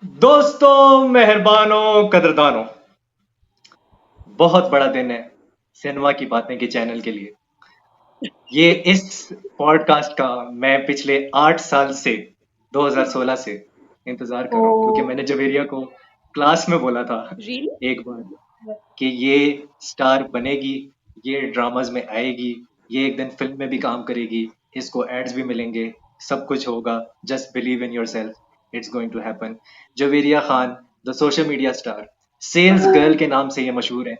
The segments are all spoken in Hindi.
दोस्तों, मेहरबानों, कदरदानों, बहुत बड़ा दिन है सिनेमा की बातें के चैनल के लिए। ये इस पॉडकास्ट का मैं पिछले 8 साल से 2016 से इंतजार कर रहा हूँ, क्योंकि ओ मैंने जवेरिया को क्लास में बोला था रियली? एक बार कि ये स्टार बनेगी, ये ड्रामाज में आएगी, ये एक दिन फिल्म में भी काम करेगी, इसको एड्स भी मिलेंगे, सब कुछ होगा। Just believe in yourself, it's going to happen. Javeria Khan, the social media star, sales girl के नाम से ये मशहूर है।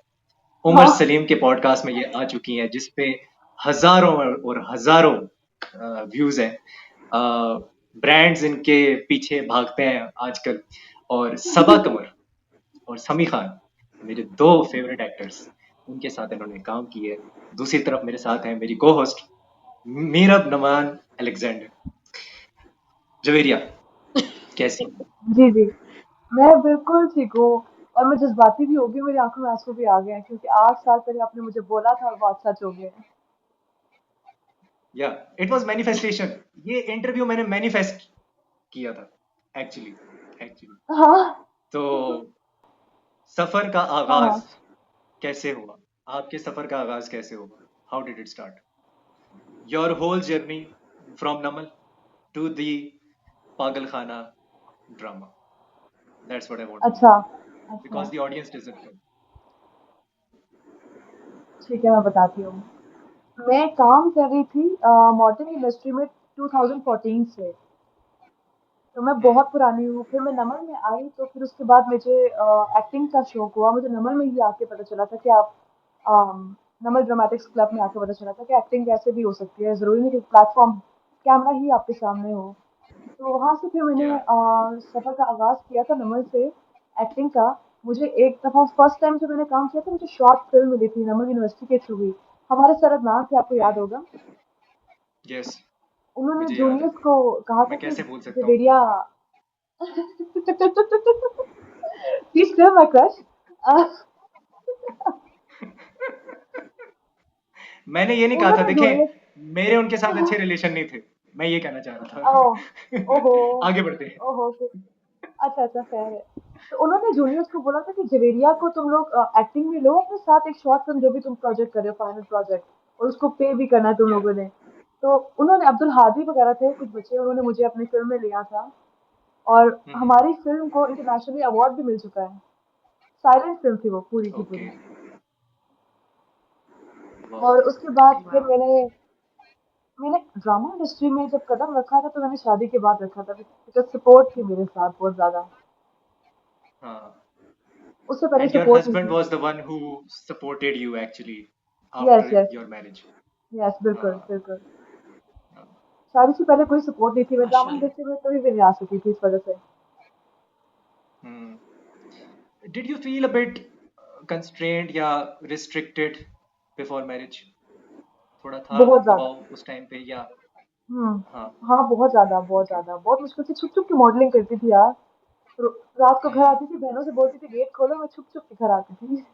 उमर हाँ सलीम के पॉडकास्ट में ये आ चुकी हैं, जिसपे हजारों और हजारों व्यूज हैं। ब्रांड्स इनके पीछे भागते हैं आजकल। और सबा कमर और समी खान, मेरे दो फेवरेट एक्टर्स, उनके साथ इन्होंने काम किया है। दूसरी तरफ मेरे साथ है मेरी को होस्ट मीरब नमान अलेक्जेंडर। जवेरिया, कैसी? जी जी, मैं बिल्कुल ठीक हूँ। और मैं जज्बाती भी हो गई, मेरी आंखों में आंसू भी आ गए हैं क्योंकि 8 साल पहले आपने मुझे बोला था और वो आज सच हो गया है। या इट वाज मैनिफेस्टेशन। ये इंटरव्यू मैंने मैनिफेस्ट किया था, एक्चुअली। एक्चुअली हाँ तो सफर का हाँ आगाज हाँ। कैसे हुआ? आपके सफर का आगाज कैसे हुआ? How did it start? Your whole journey from Namal to the Pagal Khana drama. That's what I want to know, अच्छा अच्छा, because the audience doesn't know. ठीक है, मैं बताती हूँ। मैं काम कर रही थी मॉडलिंग इंडस्ट्री में 2014 से। तो मैं बहुत पुरानी हूँ। फिर मैं नमन में आई तो फिर उसके बाद मुझे एक्टिंग का शौक हुआ। मुझे नमन में ही आके पता चला था कि आप नमन ड्रामेटिक्स क्लब में आके पता चला था कि एक्टिंग कैसे भी हो सकती है, ज़रूरी नहीं कि प्लेटफॉर्म कैमरा ही आपके सामने हो। तो वहाँ से फिर मैंने या सफ़र का आगाज़ किया था नमन से, एक्टिंग का। मुझे एक दफ़ा फर्स्ट टाइम जब मैंने काम किया था, मुझे शॉर्ट फिल्म मिली थी नमन यूनिवर्सिटी के थ्रू ही। हमारे सर अदनान थे, आपको याद होगा। यस, उन्होंने मुझे याद है। जूनियर्स को कहा था मैं कि कैसे भूल सकता हूँ? Javeria He's still my crush. मैंने ये नहीं कहा था, उन्होंने देखें, जूनियर्स मेरे उनके साथ अच्छे रिलेशन नहीं थे। मैं ये कहना चाह रहा ओह ओहो था। आगे बढ़ते हैं। ओहो okay. अच्छा अच्छा, फेयर है। तो उन्होंने जूनियर्स को बोला था कि जवेरिया को तुम लोग एक्टिंग में लो, अपने साथ एक शॉर्ट फिल्म जो भी तुम प्रोजेक्ट कर रहे हो, फाइनल प्रोजेक्ट, और उसको पे भी करना है तुम या लोगों ने। तो उन्होंने, अब्दुल हादी वगैरह थे कुछ बच्चे, उन्होंने मुझे अपनी फिल्म में लिया था। और हमारी फिल्म को इंटरनेशनली अवार्ड भी मिल चुका है। साइलेंट फिल्म थी वो पूरी की ओके। पूरी। वाह। और उसके बाद फिर वाह। मैंने मैंने ड्रामा इंडस्ट्री में जब कदम रखा था तो मैंने शादी के बाद रखा था, बिकॉज सपोर्ट थी मेरे साथ बहुत ज्यादा। हाँ। उससे पहले And your सपोर्ट नहीं husband थी। was the one who supported you actually yes after yes your marriage. Yes, बिल्कुल हाँ। बिल्कुल। हाँ। शादी से पहले कोई सपोर्ट नहीं थी, मैं ड्रामा माशाल्लाह। इंडस्ट्री में कभी भी नहीं आ सकी थी इस वजह से। Hmm. Did you feel a bit constrained या restricted before marriage? थोड़ा था बहुत ज्यादा। दबाव उस टाइम पे, या? हाँ। हाँ, बहुत ज्यादा बहुत ओके। ज्यादा, बहुत मुश्किल से छुप छुप के मॉडलिंग करती थी यार। रात को घर हम्म। आती थी, बहनों से बोलती थी गेट खोलो, मैं छुप छुप के घर आती थी।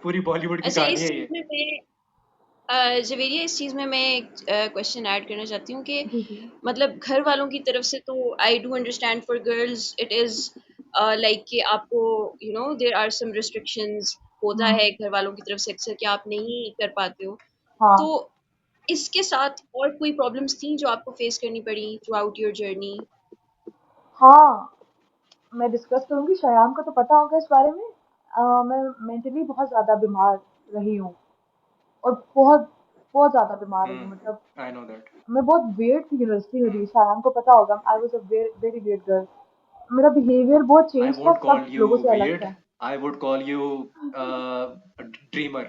पूरी बॉलीवुड की अच्छा, कहानी इस है चीज ये। में जवेरिया, इस चीज में मैं एक क्वेश्चन ऐड करना चाहती हूँ कि जी जी। मतलब घर वालों की तरफ से तो I do understand for girls it is like कि आपको देयर आर सम रिस्ट्रिक्शंस होता हम्म। है घर वालों की तरफ से अक्सर कि आप नहीं कर पाते हो। तो हाँ इसके साथ और कोई प्रॉब्लम्स थी जो आपको फेस करनी पड़ी थ्रू आउट योर जर्नी? हाँ, मैं डिस्कस करूंगी, शयाम को तो पता होगा इस बारे में। मैं मेंटली बहुत ज्यादा बीमार रही हूँ। और बहुत बहुत ज्यादा बीमार रही हूँ, मतलब आई नो दैट। मैं बहुत वेट थी यूनिवर्सिटी में भी, शायाम को पता होगा। I was a very weird girl. मेरा बिहेवियर बहुत आई चेंज था, वोंट कॉल सब यू लोगों से अलग वियर्ड, था। I would call you dreamer.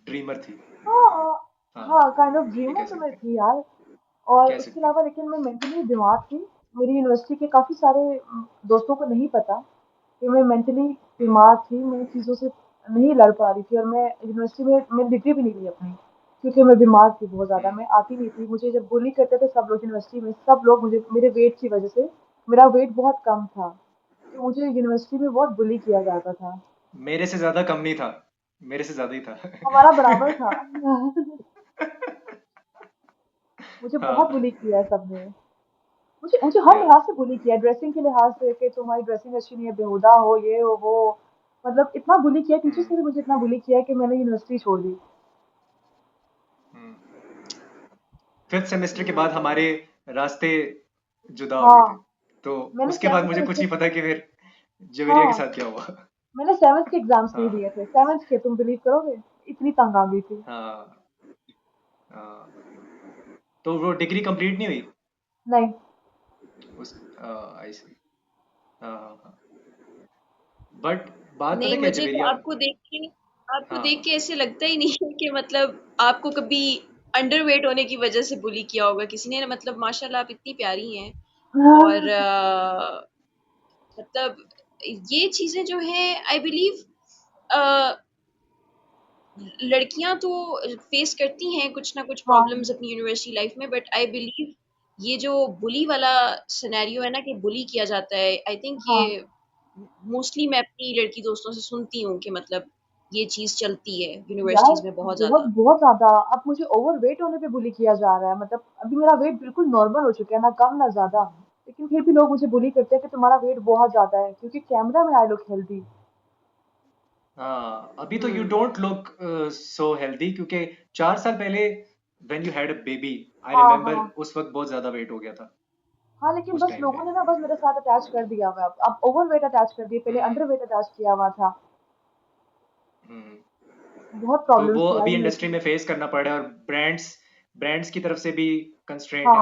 Dreamer थी। हाँ हाँ, हाँ, काइंड ऑफ ये ड्रीमर कह तो मैं सकते हैं। थी यार। और कह उसके सकते हैं। अलावा लेकिन मैं मेंटली बीमार थी। मेरी यूनिवर्सिटी के काफी सारे दोस्तों को नहीं पता कि मैं मेंटली बीमार थी। मैं चीजों से नहीं लड़ पा रही थी, और मैं यूनिवर्सिटी में मैंने डिग्री भी नहीं ली अपनी, क्योंकि मैं बीमार थी बहुत ज्यादा। मैं आती नहीं थी, मुझे जब बुली करते थे सब लोग यूनिवर्सिटी में, सब लोग मुझे मेरे वेट की वजह से, मेरा वेट बहुत कम था, तो मुझे यूनिवर्सिटी में बहुत बुली किया जाता था। मेरे से ज्यादा कम नहीं था, मेरे से ज्यादा ही था। हमारा बराबर था। मुझे बहुत हाँ। बुली किया है सबने। मुझे मुझे हर या लिहाज से बुली किया, ड्रेसिंग के लिहाज से कि तुम्हारी ड्रेसिंग अच्छी नहीं है, बेहुदा हो, ये हो वो, मतलब इतना बुली किया, टीचर्स ने भी मुझे इतना बुली किया कि मैंने यूनिवर्सिटी छोड़ दी। फिफ्थ सेमेस्टर के बाद हमारे रास्ते जुदा हो गए थे। हाँ, तो मैंने उसके बाद 7th मुझे कुछ सेमेस्टर, नहीं पता कि फिर जवेरिया के हाँ, साथ क्या हुआ। मैंने 7th के एग्जाम्स नहीं हाँ दिए थे, 7th के, तुम बिलीव करोगे, इतनी तंग आ गई थी। हाँ हाँ। तो वो डिग्री कंप्लीट नहीं हुई नहीं। उस, आई सी। हाँ हाँ हाँ। बट बात पता नहीं, क्या है मुझे तो जवेरिया। आपको हाँ देख के ऐसे लगता ही नहीं है कि मतलब आपको कभी अंडरवेट होने की वजह से बुली किया होगा किसी ने। मतलब माशाल्लाह आप इतनी प्यारी हैं। और मतलब ये चीजें जो है, आई बिलीव लड़कियां तो फेस करती हैं कुछ ना कुछ हाँ प्रॉब्लम्स अपनी यूनिवर्सिटी लाइफ में, बट आई बिलीव ये जो बुली वाला सिनेरियो है ना, कि बुली किया जाता है, आई थिंक ये हाँ मोस्टली मैं अपनी लड़की दोस्तों से सुनती हूँ कि मतलब ये चीज चलती है यार, यूनिवर्सिटीज में बहुत बहुत ज्यादा। बहुत ज्यादा। अब मुझे ओवर वेट होने पे बुली किया जा रहा है, मतलब अभी मेरा वेट बिल्कुल नॉर्मल हो चुका है, ना कम ना ज्यादा, लेकिन फिर भी लोग मुझे बुली करते हैं कि तुम्हारा वेट बहुत ज्यादा है, क्योंकि कैमरा में आई लुक हेल्दी। हाँ। अभी तो you hmm. Don't look so healthy, क्योंकि 4 साल पहले when you had a baby, I हाँ रिमेम्बर हाँ उस वक्त बहुत ज्यादा वेट हो गया था हाँ, लेकिन उस बस टाइम पे। लोगों ने ना बस मेरे साथ अटैच कर दिया हुआ है, अब ओवर वेट अटैच कर दिया, पहले हम्म अंडर वेट अटैच किया हुआ था। हम्म। बहुत तो प्रॉब्लम्स वो थी यार अभी इंडस्ट्री यूनिवर्सिटी में में। फेस करना पड़ रहा है, और ब्रांड्स की तरफ से भी कंस्ट्रेंट हाँ है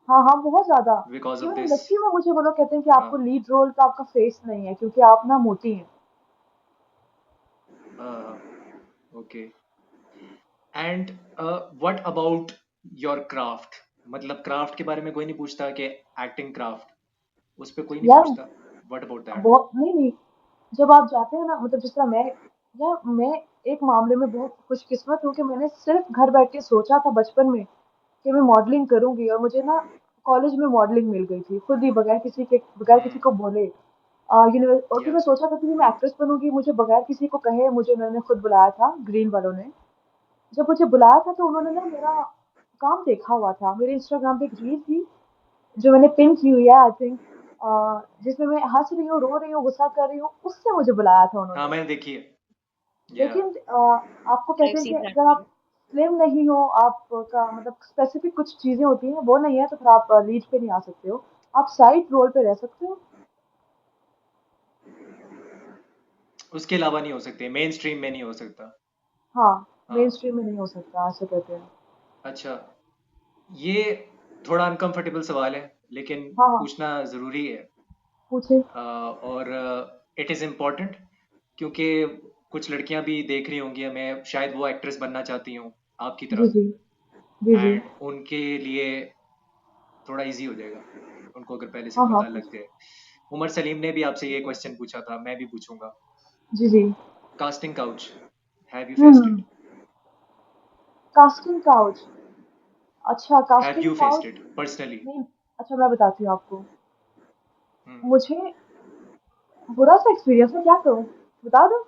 हाँ हाँ, बहुत ज्यादा। Because of even this. Industry में मुझे वो लोग कहते हैं कि हाँ आपको लीड रोल का आपका फेस नहीं है, क्योंकि आप ना मोटी हैं। हाँ। Okay. And what about your craft, मतलब क्राफ्ट के बारे में कोई नहीं पूछता कि एक्टिंग क्राफ्ट, उस पे कोई नहीं यार पूछता। What about that. बहुत नहीं नहीं, जब आप जाते हैं ना, मतलब जिस तरह मैं, यार मैं एक मामले में बहुत खुशकिस्मत हूँ कि मैंने सिर्फ घर बैठ के सोचा था बचपन में कि मैं मॉडलिंग करूंगी, और मुझे ना कॉलेज में मॉडलिंग मिल गई थी खुद ही, बगैर किसी को बोले। और फिर या मैं सोचा था कि मैं एक्ट्रेस बनूंगी, मुझे बगैर किसी को कहे मुझे उन्होंने खुद बुलाया था, ग्रीन वालों ने। जब मुझे बुलाया था तो उन्होंने ना मेरा काम देखा हुआ था, मेरे इंस्टाग्राम पे एक रील थी जो मैंने पिन की हुई है, आई थिंक, जिसमें मैं हंस रही हूँ, रो रही हूँ, गुस्सा कर रही हूँ, उससे मुझे बुलाया था हाँ, उन्होंने। मैंने देखी है। या लेकिन आपको आई कहते हैं कि सीन दैट अगर रील। आप स्लिम नहीं हो, आपका मतलब स्पेसिफिक कुछ चीजें होती हैं वो नहीं है, तो फिर आप लीड पे नहीं आ सकते हो, आप साइड रोल पे रह सकते हो। उसके अलावा नहीं हो सकते, मेन स्ट्रीम में नहीं हो सकता। हाँ, मेन हाँ। स्ट्रीम में नहीं हो सकता, ऐसे कहते हैं। अच्छा, ये थोड़ा अनकंफर्टेबल सवाल है, लेकिन हाँ हाँ, पूछना ज़रूरी है। पूछे। और इट इज़ इम्पोर्टेंट, क्योंकि कुछ लड़कियां भी देख रही होंगी हमें, शायद वो एक्ट्रेस बनना चाहती हूँ आपकी जी तरह, जी, जी जी। एंड उनके लिए थोड़ा इजी हो जाएगा उनको अगर पहले से हाँ हाँ, पता लग पूछे। जाए। उमर सलीम ने भी आपसे ये क्वेश्चन पूछा था, मैं भी पूछूंगा। जी जी। Casting couch, have you faced hmm. It? Casting couch. अच्छा, have casting you couch. Faced it personally? नहीं। अच्छा, मैं बताती हूँ आपको। हम्म। मुझे बुरा सा एक्सपीरियंस है, क्या करूँ, बता दूँ?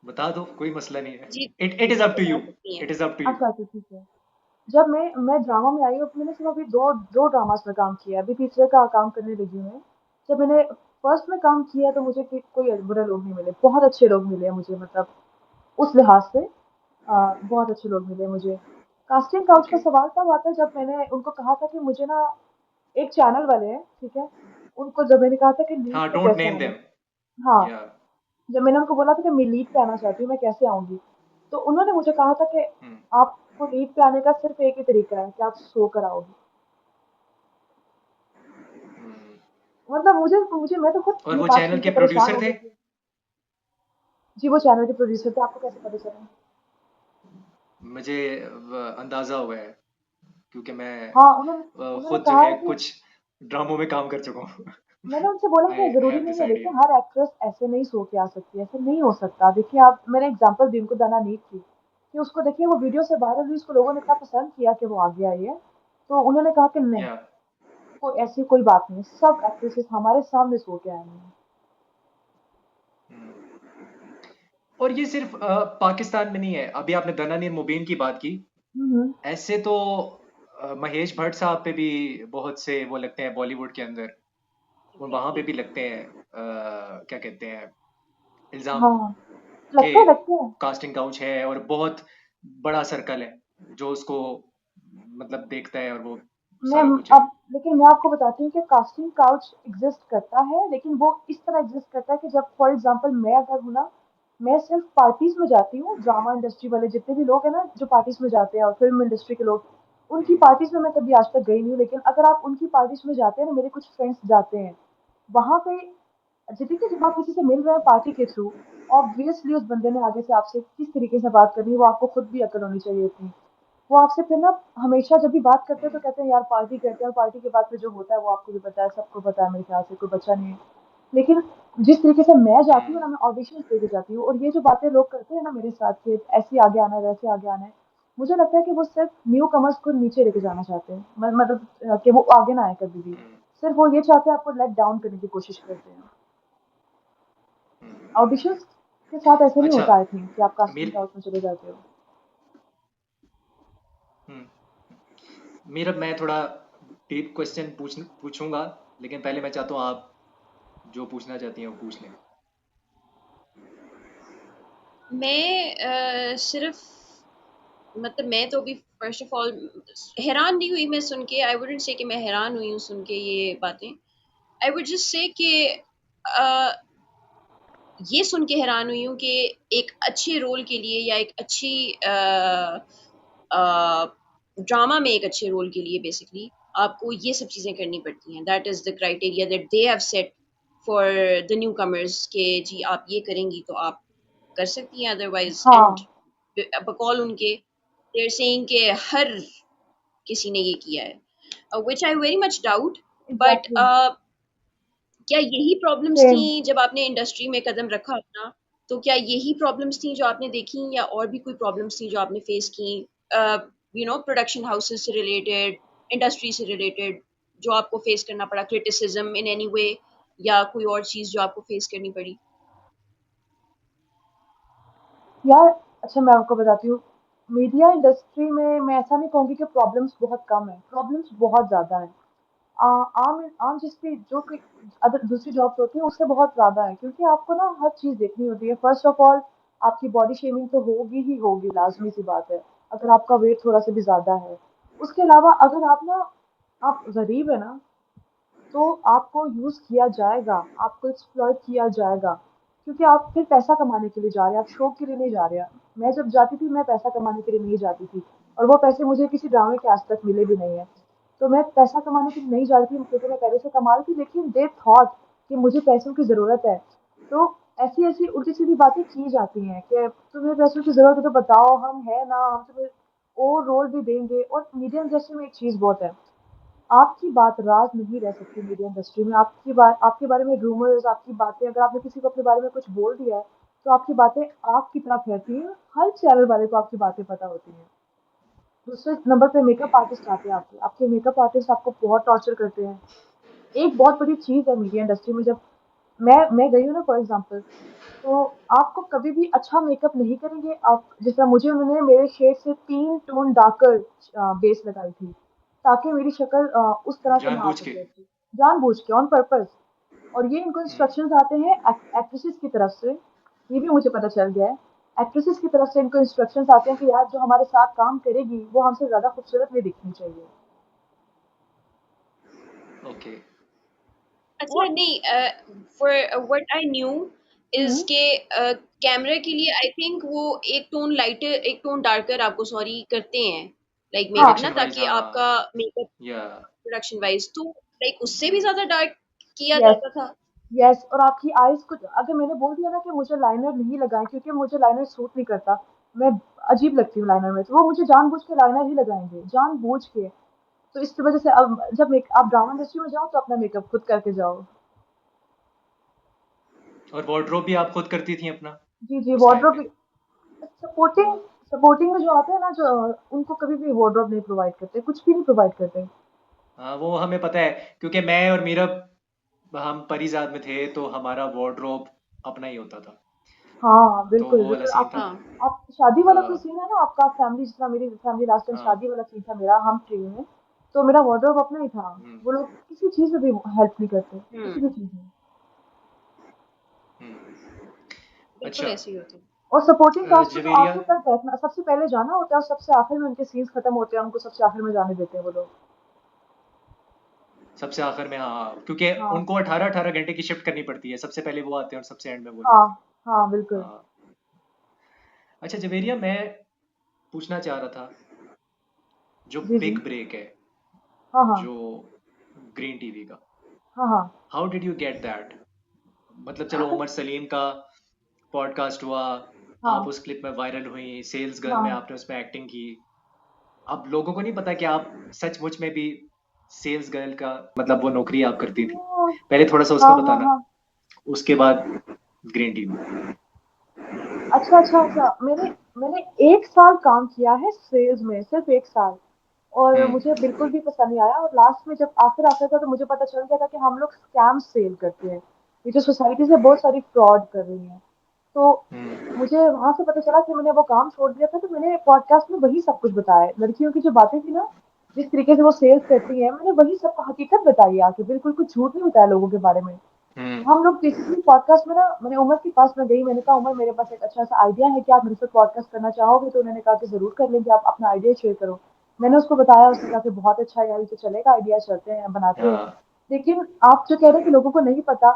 बता दो, कोई मसला नहीं है। जी, इट इज अप टू बता यू। सकती हैं। It is up to you. अच्छा अच्छा, ठीक है। जब मैं ड्रामा में आई हूँ, मैंने सिर्फ अभी दो दो ड्रामास में काम किया है, अभी तीसरे का काम करने लगी हूँ मैं। जब मैंने फर्स्ट में काम किया तो मुझे कोई बुरे लोग नहीं मिले, बहुत अच्छे लोग मिले मुझे, मतलब उस लिहाज से बहुत अच्छे लोग मिले मुझे। कास्टिंग काउच का ओके। सवाल तब आता है जब मैंने उनको कहा था कि मुझे ना, एक चैनल वाले हैं, ठीक है, उनको जब मैंने कहा था कि लीड हाँ, पे डोंट कैसे नेम आना है। देम। हाँ, या। जब मैंने उनको बोला था कि मैं लीड पे आना चाहती हूँ, मैं कैसे आऊंगी, तो उन्होंने मुझे कहा था कि हम्म आपको लीड पे आने का सिर्फ एक ही तरीका है कि आप सो कर आओगे। हम्म। मतलब मुझे मुझे मैं तो खुद और ये वो बात चैनल सुन के के परेशान प्रोड्यूसर हो थे? गई थी। जी, वो चैनल के प्रोड्यूसर थे, आपको कैसे पता चला? मुझे अंदाजा हुआ है, क्योंकि मैं हाँ, उन्होंने उन्होंने खुद जो कहा है है कि, कुछ ड्रामों में काम कर चुका हूँ। मैंने उनसे बोला कि आई जरूरी हैव नहीं दिस है, आइडिया। देखिए हर एक्ट्रेस ऐसे नहीं सो के आ सकती, ऐसे नहीं हो सकता। देखिए आप, मैंने एग्जांपल दी उनको, दाना नीक की, कि उसको देखिए वो वीडियो से वायरल हुई, उसको लोगों ने इतना पसंद किया कि वो आगे आई है। तो उन्होंने कहा कि नहीं, या। कोई ऐसी कोई बात नहीं, सब एक्ट्रेसेस हमारे सामने सो के आई हैं। और ये सिर्फ पाकिस्तान में नहीं है, अभी आपने दनानीर मुबीन की बात की। हम्म। ऐसे तो महेश भट्ट साहब पे भी बहुत से वो लगते हैं बॉलीवुड के अंदर, और वहां पे एग्जैक्टली। भी लगते हैं क्या कहते हैं, इल्जाम हाँ, के लगते हैं। कास्टिंग काउच है और बहुत बड़ा सर्कल है जो उसको मतलब देखता है और वो मैं सारा कुछ है। अब लेकिन मैं आपको बताती हूँ कि कास्टिंग काउच एग्जिस्ट करता है, लेकिन वो इस तरह एग्जिस्ट करता है कि जब फॉर एग्जांपल मैं अगर हूँ ना, मैं सिर्फ पार्टीज में जाती हूँ, ड्रामा इंडस्ट्री वाले जितने भी लोग हैं ना जो पार्टीज में जाते हैं, और फिल्म इंडस्ट्री के लोग, उनकी हम्म, पार्टीज में मैं कभी आज तक गई नहीं हूँ। लेकिन अगर आप उनकी पार्टीज में जाते हैं ना, मेरे कुछ फ्रेंड्स जाते हैं वहां पे, देखिए जब आप किसी से मिल रहे हैं पार्टी के थ्रू, ऑब्वियसली उस बंदे ने आगे से आपसे किस तरीके से बात करनी है वो आपको खुद भी अकल होनी चाहिए थी। वो आपसे फिर ना हमेशा जब भी बात करते हैं तो हम्म, कहते हैं यार पार्टी करते हैं, और पार्टी के बाद फिर जो होता है वो आपको भी पता है, सबको पता है, मेरे ख्याल से कोई बच्चा नहीं है। लेकिन जिस तरीके से मैं जाती हूँ हम्म, ना, मैं ऑडिशन दे के जाती हूँ, और ये जो बातें लोग करते हैं ना मेरे साथ के ऐसे आगे आना है वैसे आगे आना है, मुझे लगता है कि वो सिर्फ न्यू कमर्स को नीचे लेके जाना चाहते हैं, मतलब कि वो आगे ना आए कभी भी। हम्म, सिर्फ वो ये चाहते हैं आपको लेट डाउन करने की कोशिश करते हैं। हम्म। ऑडिशंस के साथ ऐसे नहीं अच्छा, होता आई थिंक कि आप कास्टिंग मेर काउच में चले जाते हो। हम्म, मेरा मैं थोड़ा डीप क्वेश्चन पूछूंगा, लेकिन पहले मैं चाहता हूँ आप जो पूछना चाहती हैं वो पूछ लें। मैं सिर्फ मतलब मैं तो अभी फर्स्ट ऑफ ऑल हैरान नहीं हुई मैं सुन के। आई वुडंट से कि मैं हैरान हुई हूँ सुन के ये बातें। आई वुड जस्ट से कि अ, ये सुन के हैरान हुई हूँ कि एक अच्छे रोल के लिए या एक अच्छी ड्रामा में एक अच्छे रोल के लिए बेसिकली आपको ये सब चीज़ें करनी पड़ती हैं। That is the criteria that they have set for the new commerce के जी आप ये करेंगी तो आप कर सकती हैं अदरवाइज। एंड हाँ, बकौल उनके दे आर सेइंग कि हर किसी ने ये किया है which I very much doubt. But exactly. क्या यही प्रॉब्लम्स थी सेम। जब आपने इंडस्ट्री में कदम रखा अपना? तो क्या यही प्रॉब्लम्स थी जो आपने देखी या और भी कोई प्रॉब्लम्स थी जो आपने फेस की यू नो प्रोडक्शन हाउसेस से रिलेटेड, इंडस्ट्री से रिलेटेड, जो आपको फेस करना पड़ा, क्रिटिसिज्म इन एनी वे या कोई और चीज जो आपको फेस करनी पड़ी? यार, अच्छा मैं आपको बताती हूँ, मीडिया इंडस्ट्री में मैं ऐसा नहीं कहूँगी कि प्रॉब्लम्स बहुत कम है, प्रॉब्लम्स बहुत ज़्यादा है। आम आम जिसकी जो कोई अदर दूसरी जॉब्स होती है उससे बहुत ज़्यादा है, क्योंकि आपको ना हर चीज़ देखनी होती है। फर्स्ट ऑफ ऑल आपकी बॉडी शेमिंग तो होगी ही होगी, लाजमी सी बात है, अगर आपका वेट थोड़ा सा भी ज़्यादा है। उसके अलावा अगर आप ना, आप गरीब है ना, तो आपको यूज किया जाएगा, आपको एक्सप्लॉइट किया जाएगा, क्योंकि आप फिर पैसा कमाने के लिए जा रहे हैं, आप शौक के लिए नहीं जा रहे हैं। मैं जब जाती थी मैं पैसा कमाने के लिए नहीं जाती थी, और वो पैसे मुझे किसी ड्रामे के आज तक मिले भी नहीं है। तो मैं पैसा कमाने के लिए नहीं जा रही थी क्योंकि मैं पहले से कमा रही थी, लेकिन दे थॉट कि मुझे पैसों की जरूरत है। तो ऐसी ऐसी उल्टी सीधी बातें की जाती हैं कि तुम्हें पैसों की जरूरत है तो बताओ, हम है ना, हम तुम्हें और रोल भी देंगे। और मीडिया इंडस्ट्री में एक चीज बहुत है, आपकी बात राज नहीं रह सकती मीडिया इंडस्ट्री में। आपकी बात, आपके बारे में रूमर्स, आपकी बातें, अगर आपने किसी को अपने बारे में कुछ बोल दिया है तो आपकी बातें आग की तरह फैलती हैं, हर चैनल वाले को आपकी बातें पता होती हैं। दूसरे नंबर पे मेकअप आर्टिस्ट आते हैं, आपके आपके मेकअप आर्टिस्ट आपको बहुत टॉर्चर करते हैं। एक बहुत बड़ी चीज है मीडिया इंडस्ट्री में, जब मैं गई हूँ ना फॉर एग्जाम्पल, तो आपको कभी भी अच्छा मेकअप नहीं करेंगे। आप जिस तरह मुझे उन्होंने मेरे शेड से 3 टोन डार्कर बेस लगाई थी, ताकि मेरी शक्ल उस तरह से ना आ जानबूझ के। सके, जानबूझ के, ऑन पर्पस। और ये इनको हम्म, इंस्ट्रक्शंस आते हैं एक्ट्रेसेस की तरफ से, ये भी मुझे पता चल गया है। एक्ट्रेसेस की तरफ से इनको इंस्ट्रक्शंस आते हैं कि यार जो हमारे साथ काम करेगी वो हमसे ज्यादा खूबसूरत नहीं दिखनी चाहिए। ओके। अच्छा और नहीं, for what I knew is hmm, के कैमरे के लिए आई थिंक वो एक टोन लाइटर एक टोन डार्कर आपको सॉरी करते हैं लाइक मेकअप ना, प्रोडक्शन वाइज, ताकि आपका हाँ। मेकअप या प्रोडक्शन वाइज तो लाइक उससे भी हम्म, ज्यादा डार्क किया यस, जाता था। यस। और आपकी आईज को अगर मैंने बोल दिया ना कि मुझे लाइनर नहीं लगाएं क्योंकि मुझे लाइनर सूट नहीं करता, मैं अजीब लगती हूँ लाइनर में, तो वो मुझे जानबूझ के लाइनर ही लगाएंगे, जानबूझ के। तो इस वजह से अब जब आप ड्रामा इंडस्ट्री में जाओ तो अपना मेकअप खुद करके जाओ। और वार्डरोब भी आप खुद करती थी अपना जी जी, उस टाइम वार्डरोब पे? भी। सपोर्टिंग सपोर्टिंग में जो आते हैं ना, जो उनको कभी भी वार्डरोब नहीं प्रोवाइड करते, कुछ भी नहीं प्रोवाइड करते। हाँ, वो हमें पता है, क्योंकि मैं और मीरब हम परिजात में थे तो हमारा वार्डरोब अपना ही होता था। हाँ, तो बिल्कुल, वो वाला बिल्कुल। सीन था। आप शादी वाला कोई हाँ सीन है ना आपका फैमिली, जितना मेरी फैमिली लास्ट टाइम हाँ। शादी वाला सीन था मेरा, हम ट्री में, तो मेरा वार्डरोब अपना ही था। हम्म, वो लोग किसी चीज़ में भी हेल्प नहीं करते, किसी हम्म, भी चीज़ में। हम्म। बिल्कुल अच्छा, ऐसे ही होता है। और सपोर्टिंग कास्ट में तो जवेरिया आखिर तक बैठना, सबसे पहले जाना होता है और सबसे आखिर में उनके सीन्स खत्म होते हैं, उनको सबसे आखिर में जाने देते हैं वो लोग। सबसे आखिर में, हाँ, क्योंकि हाँ, उनको 18-18 घंटे की शिफ्ट करनी पड़ती है, सबसे पहले वो आते हैं और सबसे एंड में वो लोग। हाँ, हाँ, बिल्कुल। हाँ। अच्छा जवेरिया, मैं पूछना चाह रहा था, जो जी, जी। बिग ब्रेक है, हाँ, हाँ। जो ग्रीन टीवी का, हाँ, हाँ। How did you get that? मतलब चलो, उमर सलीम का पॉडकास्ट हुआ, आप हाँ, उस क्लिप में वायरल हुई, सेल्स गर्ल में हाँ। आपने उसमें एक्टिंग की। अब लोगों को नहीं पता कि आप सचमुच में भी सेल्स गर्ल का मतलब वो नौकरी आप करती थी। हाँ, पहले थोड़ा सा उसका हाँ, हाँ, बताना, हाँ। उसके बाद ग्रीन टीवी। अच्छा, अच्छा, अच्छा। मैंने 1 साल काम किया है सेल्स में, सिर्फ़ 1 साल। और हम्म मुझे बिल्कुल भी पसंद नहीं आया, और लास्ट में जब आखिर-आखिर था तो मुझे पता चल गया था कि हम लोग स्कैम सेल करते हैं। ये जो सोसाइटी से बहुत सारी फ्रॉड कर रही हैं। तो हम्म मुझे वहाँ से पता चला कि मैंने वो काम छोड़ दिया था, तो मैंने पॉडकास्ट में वही सब कुछ बताया। लड़कियों की जो बातें थी ना, जिस तरीके से वो सेल्स करती हैं, मैंने वही सब हकीकत बताई आके, बिल्कुल कुछ झूठ नहीं बताया लोगों के बारे में। हम लोग बेसिकली पॉडकास्ट में ना, मैंने उमर के पास में गई, मैंने कहा उमर मेरे पास एक अच्छा सा आइडिया है कि आप मेरे साथ पॉडकास्ट करना चाहोगे? तो उन्होंने कहा कि जरूर कर लेंगे, आप अपना आइडिया शेयर करो। मैंने उसको बताया, उसने कहा कि बहुत अच्छा है यार, ये तो चलेगा आइडिया, चलते हैं बनाते हैं। हाँ। लेकिन आप जो कह रहे हैं कि लोगों को नहीं पता,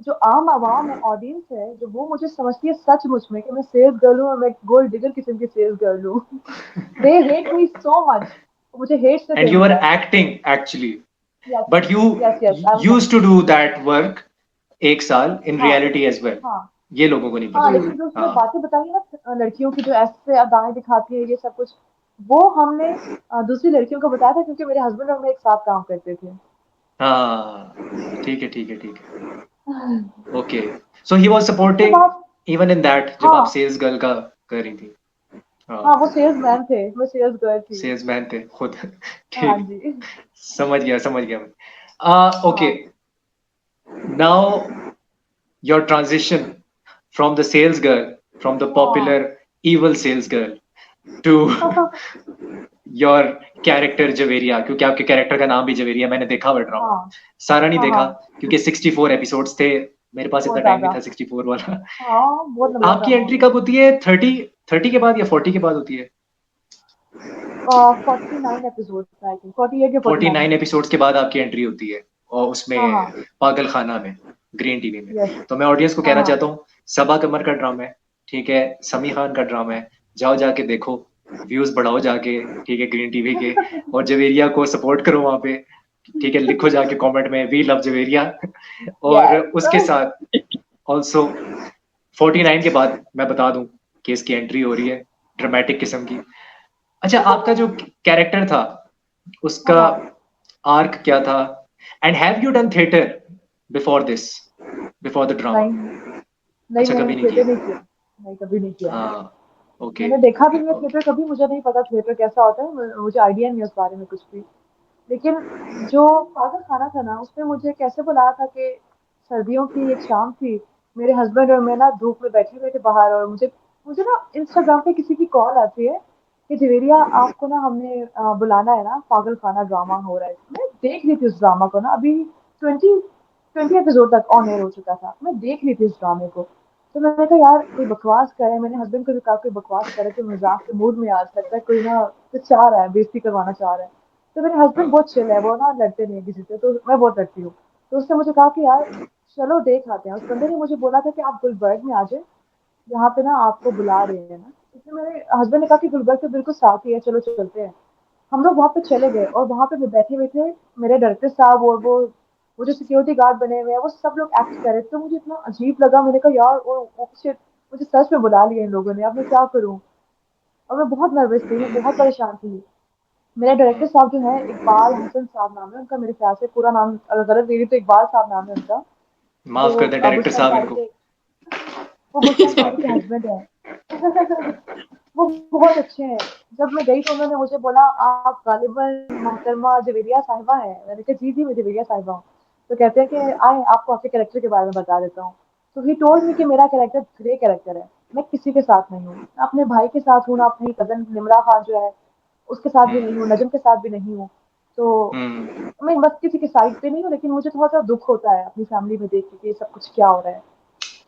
जो आम आवाम है, ऑडियंस है, जो वो मुझे समझती है सचमुच में कि मैं सेल्स गर्ल हूँ और मैं गोल्ड डिगर किस्म की सेल्स गर्ल हूँ। They hate me so much. मुझे हेट से And फेल you were मिला है। acting actually, yes, but you yes, yes, I was used to do that work 1 साल in हाँ, reality as well. हाँ। ये लोगों को नहीं हाँ, पता। लेकिन जो उसने हाँ बातें बताई है ना, लड़कियों की जो ऐसे अदाएँ दिखाती है, ये सब कुछ, वो हमने दूसरी लड़कियों को बताया था, क्योंकि मेरे हस्बैंड और मैं एक साथ काम करते थे। हाँ, ठीक है ठीक है ठीक है। ओके, सो ही वॉज उसके सपोर्टिंग बाद, इवन इन दैट जब आप हाँ, सेल्स गर्ल का कर रही थी। हाँ, वो हाँ, सेल्समैन थे, मैं सेल्स गर्ल थी। सेल्समैन थे खुद। हाँ ठीक, जी। समझ गया मैं। ओके, हाँ। Now your transition from the sales girl, from the हाँ। popular evil sales girl to your character Javeria, क्योंकि आपके कैरेक्टर का नाम भी जवेरिया, मैंने देखा हुआ ड्रामा। हाँ, सारा नहीं हाँ, देखा, हाँ, क्योंकि 64 एपिसोड्स थे, मेरे पास इतना बहुत टाइम नहीं ज़्यादा। था 64 वाला। हाँ, बहुत लंबा आपकी ड्रामा एंट्री होता कब होती है? 30 के बाद या 40 के बाद होती है? है। 49 एपिसोड्स आई थिंक, 48 या 49। 49 एपिसोड्स के बाद आपकी एंट्री होती है, और हाँ, उसमें हाँ। पागल खाना में, ग्रीन टीवी में। यस। तो मैं ऑडियंस को हाँ, कहना हाँ। चाहता हूँ, सबा कमर का ड्रामा है, ठीक है, समी खान का ड्रामा है, जाओ जाके देखो, व्यूज बढ़ाओ जाके, ठीक है, ग्रीन टीवी के, और जवेरिया को सपोर्ट करो वहां पे, ठीक है, लिखो जाके कमेंट में वी लव जवेरिया। और यस। उसके साथ ऑल्सो 49 के बाद मैं बता दूं कि इसकी एंट्री हो रही है, हाँ। ड्रामेटिक किस्म की। अच्छा, आपका जो कैरेक्टर था, हाँ, उसका हाँ। आर्क क्या था? And have you done theatre before this, before the drama? नहीं, नहीं, अच्छा, मैंने कभी नहीं थिएटर नहीं किया। किया। नहीं, कभी नहीं किया। हाँ, ओके मैंने देखा भी नहीं है ओके। थिएटर कभी, मुझे नहीं पता थिएटर कैसा होता है, मुझे आइडिया नहीं है उस बारे में कुछ भी। लेकिन जो पागल खाना था ना, उसने मुझे कैसे बुलाया था कि सर्दियों की एक शाम थी, मेरे हस्बैंड और मैं ना धूप में बैठे हुए थे बाहर, और मुझे मुझे ना इंस्टाग्राम पे किसी की कॉल आती है कि जवेरिया, आपको ना हमने बुलाना है ना, पागल खाना ड्रामा हो रहा है। मैं देख रही थी उस ड्रामा को ना, अभी 20 एपिसोड तक ऑन एयर हो चुका था, मैं देख रही थी उस ड्रामे को। तो मैंने कहा यार कोई बकवास करे, मैंने हस्बैंड को भी कहा कोई बकवास करे, कोई मजाक के मूड में आ सकता है, कोई ना कुछ चाह रहा है, बेइज्जती करवाना चाह रहा है। तो मेरे हस्बैंड हाँ बहुत चिल है, वो ना लड़ते नहीं है किसी से, तो मैं बहुत लड़ती हूँ। तो उसने मुझे कहा कि यार चलो देख आते हैं। उस बंदे ने मुझे बोला था कि आप गुलबर्ग में आ जाए, यहाँ पे ना आपको बुला रहे हैं ना। इसलिए मेरे हस्बैंड ने कहा कि गुलबर्ग तो बिल्कुल साथ ही है, चलो चलते हैं। हम लोग वहाँ पे चले गए, और वहाँ पे बैठे हुए थे मेरे डायरेक्टर साहब, और वो जो सिक्योरिटी गार्ड बने हुए हैं, वो सब लोग एक्ट कर रहे थे। तो मुझे इतना अजीब लगा, मैंने कहा यार वो shit, मुझे सच में बुला लिया इन लोगों ने, अब मैं क्या करूँ? और मैं बहुत नर्वस थी, मैं बहुत परेशान थी। मेरे डायरेक्टर साहब जो हैं, इकबाल हसन साहब नाम है उनका, मेरे ख्याल से पूरा नाम अगर गलत दे रही तो इकबाल साहब नाम है उनका। माफ वो कर दें डायरेक्टर गुलशन साहब भाई इनको। के, वो गुलशन भाई के हस्बैंड है। वो बहुत अच्छे हैं। जब मैं गई तो उन्होंने मुझे बोला आप गालिबन मोहतरमा जवेरिया साहिबा हैं। मैंने कहा जी जी मैं जवेरिया साहिबा हूँ। तो कहते हैं कि आए आपको आपके कैरेक्टर के बारे में बता देता हूँ। तो ही टोल्ड मी कि मेरा कैरेक्टर ग्रे कैरेक्टर है, मैं किसी के साथ नहीं हूँ, ना अपने भाई के साथ हूँ, ना अपनी कजन निमरा खान जो है उसके साथ भी नहीं हूँ, नजम के साथ भी नहीं हूँ। तो मैं बस किसी के साइड पे नहीं हूँ, लेकिन मुझे थोड़ा सा दुख होता है अपनी फैमिली में देख के कि ये सब कुछ क्या हो रहा है।